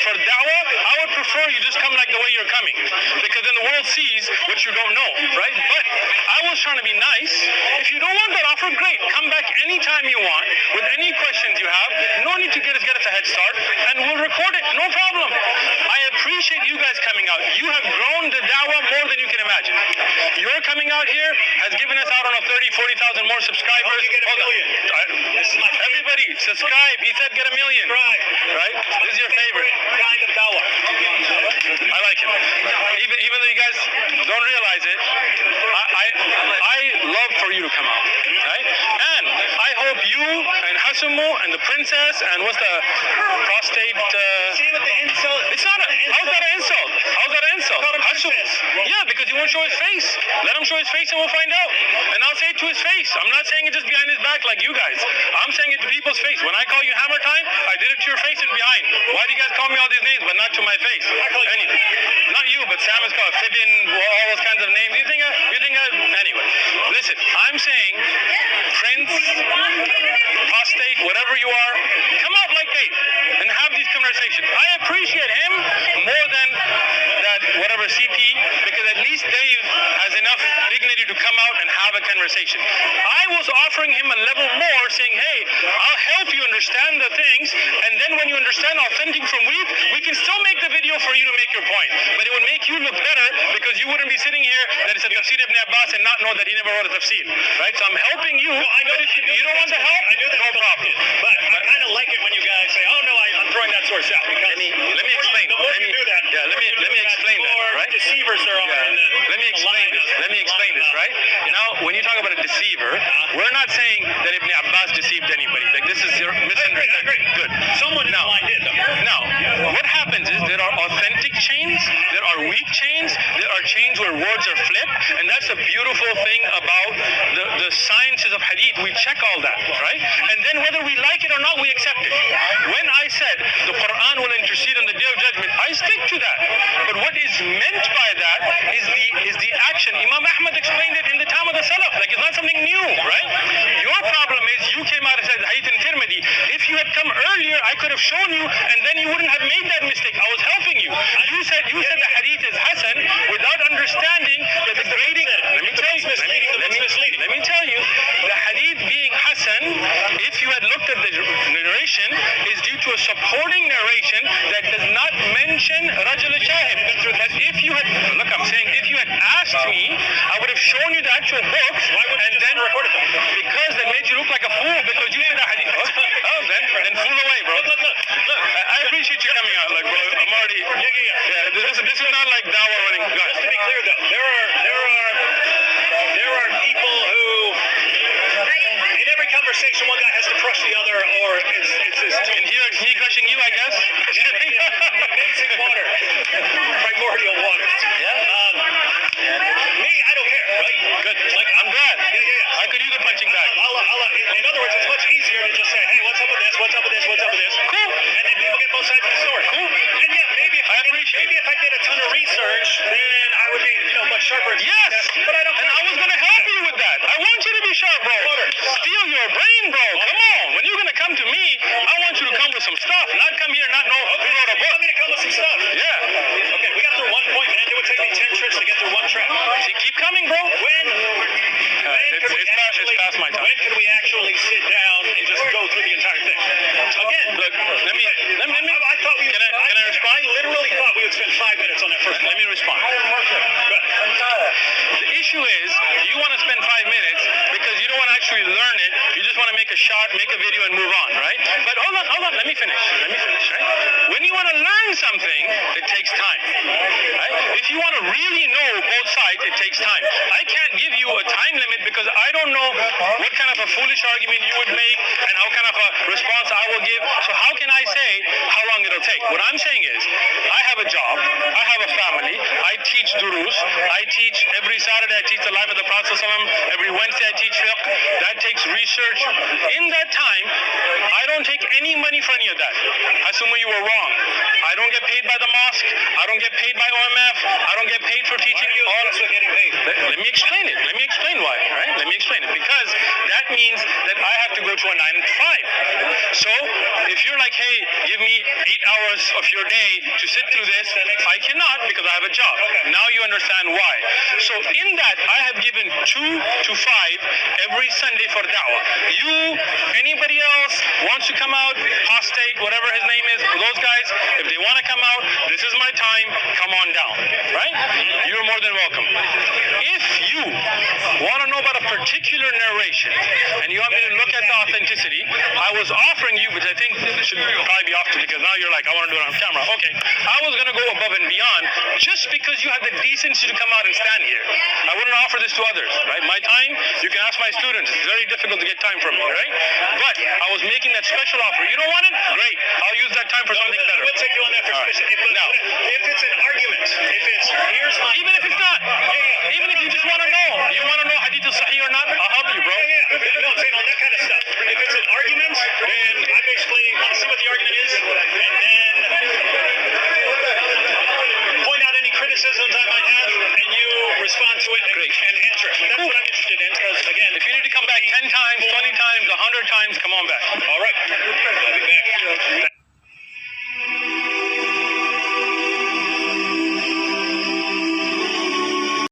For da'wah, I would prefer you just come like the way you're coming. Because then the world sees what you don't know, right? But I was trying to be nice. If you don't want that offer, great. Come back anytime you want with any questions you have. No need to get us a head start, and we'll record it. No problem. I appreciate you guys coming out. You have grown the da'wah more than you can imagine. Your coming out here has given us, I don't know, 30, 40,000 more subscribers. Hope you get a million. This is my Everybody, subscribe. He said get a million. Right? This is your favorite. Kind of dawah. I like it. Even though you guys don't realize it, I love for you to come out, right? And I hope you and Hasumu and the princess and what's the prostate? See what the insult? It's not. How's that an insult? Hasumu. Yeah, because he won't show his face. Let him show his face and we'll find out. And I'll say it to his face. I'm not saying it just behind his back like you guys. I'm saying it to people's face. When I call you Hammer Time, I did it to your face and behind. Why do you guys call me all these names but not to my face? I call you Anything. Not you, but Sam is called Fidin, all those kinds of names. Anyway, listen, I'm saying, Prince, Prostate, whatever you are, come out like Dave and have these conversations. I appreciate him more than that whatever CP, because at least Dave has enough dignity to come out and have a conversation. I was offering him a level more, saying, hey, I'll help you understand the things, and then when you understand authentic from weak, we can still make the video for you to make your point. But it would make you look better, because you wouldn't be sitting here that it's a tafsir ibn Abbas and not know that he never wrote a tafsir. Right? So I'm helping you. No, I know But if you don't want the help, I knew that. no problem. But I kind of like it when you guys say, "Oh no, I'm throwing that source out." Because Let me explain. The more you do that, let me explain the that, more right? deceivers there are. In the, Let me explain this. Let me explain this, right? Now, when you talk about a deceiver, we're not saying that Ibn Abbas deceived anybody. Like, this is your misunderstanding. I agree. Good. Someone in the line did, though. Now, what happens is there are authentic chains, there are weak chains, there are chains where words are flipped, and that's the beautiful thing about the sciences of hadith. We check all that, right? And then whether we like it or not, we accept it. When I said the Quran will intercede on the Day of Judgment, I stick to that. But what is meant by that is the action. Imam Ahmad explained it in the time of the Salaf. Like, it's not something new, right? Your problem is you came out and said hadith in Tirmidhi. If you had come earlier, I could have shown you, and then you wouldn't have made that mistake. I was helping you. You said the hadith is Hasan without understanding that the grading. Let me tell you, the hadith being Hasan, if you had looked at the narration, is due to a supporting narration that does not mention Rajul Shahid. But if you had, look, I'm saying, if you had asked me, I would have shown you the actual books, and then recorded them. Because that made you look like a fool, because you said the hadith. Oh, then fool away, bro. Look. I appreciate you coming out, like, bro. I'm already. Yeah. This is not like dawah running. Just to be clear, though, there are people who, in every conversation, one guy has to crush the other, or it's And here, he crushing you, I guess. amazing water, primordial water. Yeah. Me, I don't care, right? Good. Like, I'm glad. Yeah. I could use a punching bag. In other words, it's much easier to just say, hey, what's up with this? What's up with this? What's up with this? Cool. And then people get both sides of the story. Cool. And yeah, maybe if I did a ton of research, then I would be, much sharper. Yes. But I don't. And I was gonna help you with that. I want you to be sharp, bro. Steal your brain, bro. Come on. When you're gonna come to me, I want you to come with some stuff, not come here not know who wrote a book. Want me to come with some stuff? Yeah. Okay, we got through one point, man. It would take me 10 trips to get through one track. See, keep coming, bro. It's past my time. When can we actually sit down and just go through the entire thing? Again, Look, let me. I thought we. Can I respond? I literally thought we would spend 5 minutes on that first. Let me respond. The issue is, you want to spend 5 minutes because you don't want to actually learn it. You just want to make a shot, make a video, and move on, right? But hold on. Let me finish, right? When you want to learn something, it takes time, right? If you want to really know both sides, it takes time. I can't give you a time limit because I don't know what kind of a foolish argument you would make and how kind of a response I will give. So how can I say how long it'll take? What I'm saying is, I have a job, I have a family, I teach durus, I teach every Saturday, I teach the life of the Prophet ﷺ, every Wednesday I teach fiqh. That takes research. In that time, I don't take any money for any of that. Assume you were wrong. I don't get paid by the mosque, I don't get paid by OMF, I don't get paid for teaching you all. Getting paid. Let me explain it. Let me explain why, right? Let me explain it. Because that means that I have to go to a 9 to 5. So if you're like, hey, give me 8 hours of your day to sit through this, I cannot because I have a job. Now you understand why. So in that, I have given 2 to 5 every Sunday for da'wah. You, anybody else wants to come out, Hostate, whatever his name is, those guys, if they want to come out, this is my time, come on down, right? You're more than welcome. If you want to know about a particular narration and you want me to look at the authenticity, I was offering you, which I think should probably be off to because now you're like, I want to do it on camera. Okay, I was going to go above and beyond just because you have the decency to come out and stand here. I wouldn't offer this to others, right? My time, you can ask my students. It's very difficult to get time from me, right? But I was making that special offer. You don't want it? Great. I'll use that time for something better. We'll take you on that for special. If it's an argument, if it's here's my. Even if it's not. Even if you just want to know. You want to know hadith is sahih or not? I'll help you, bro. No, I'm saying all that kind of stuff. If it's an argument, then I basically want to see what the argument is, and then point out any criticism criticisms I might have, and you respond to it and answer it. That's what I'm interested in, because again, If you need to come back 10 times, 20 times, 100 times, come on back. all right, I'll be back.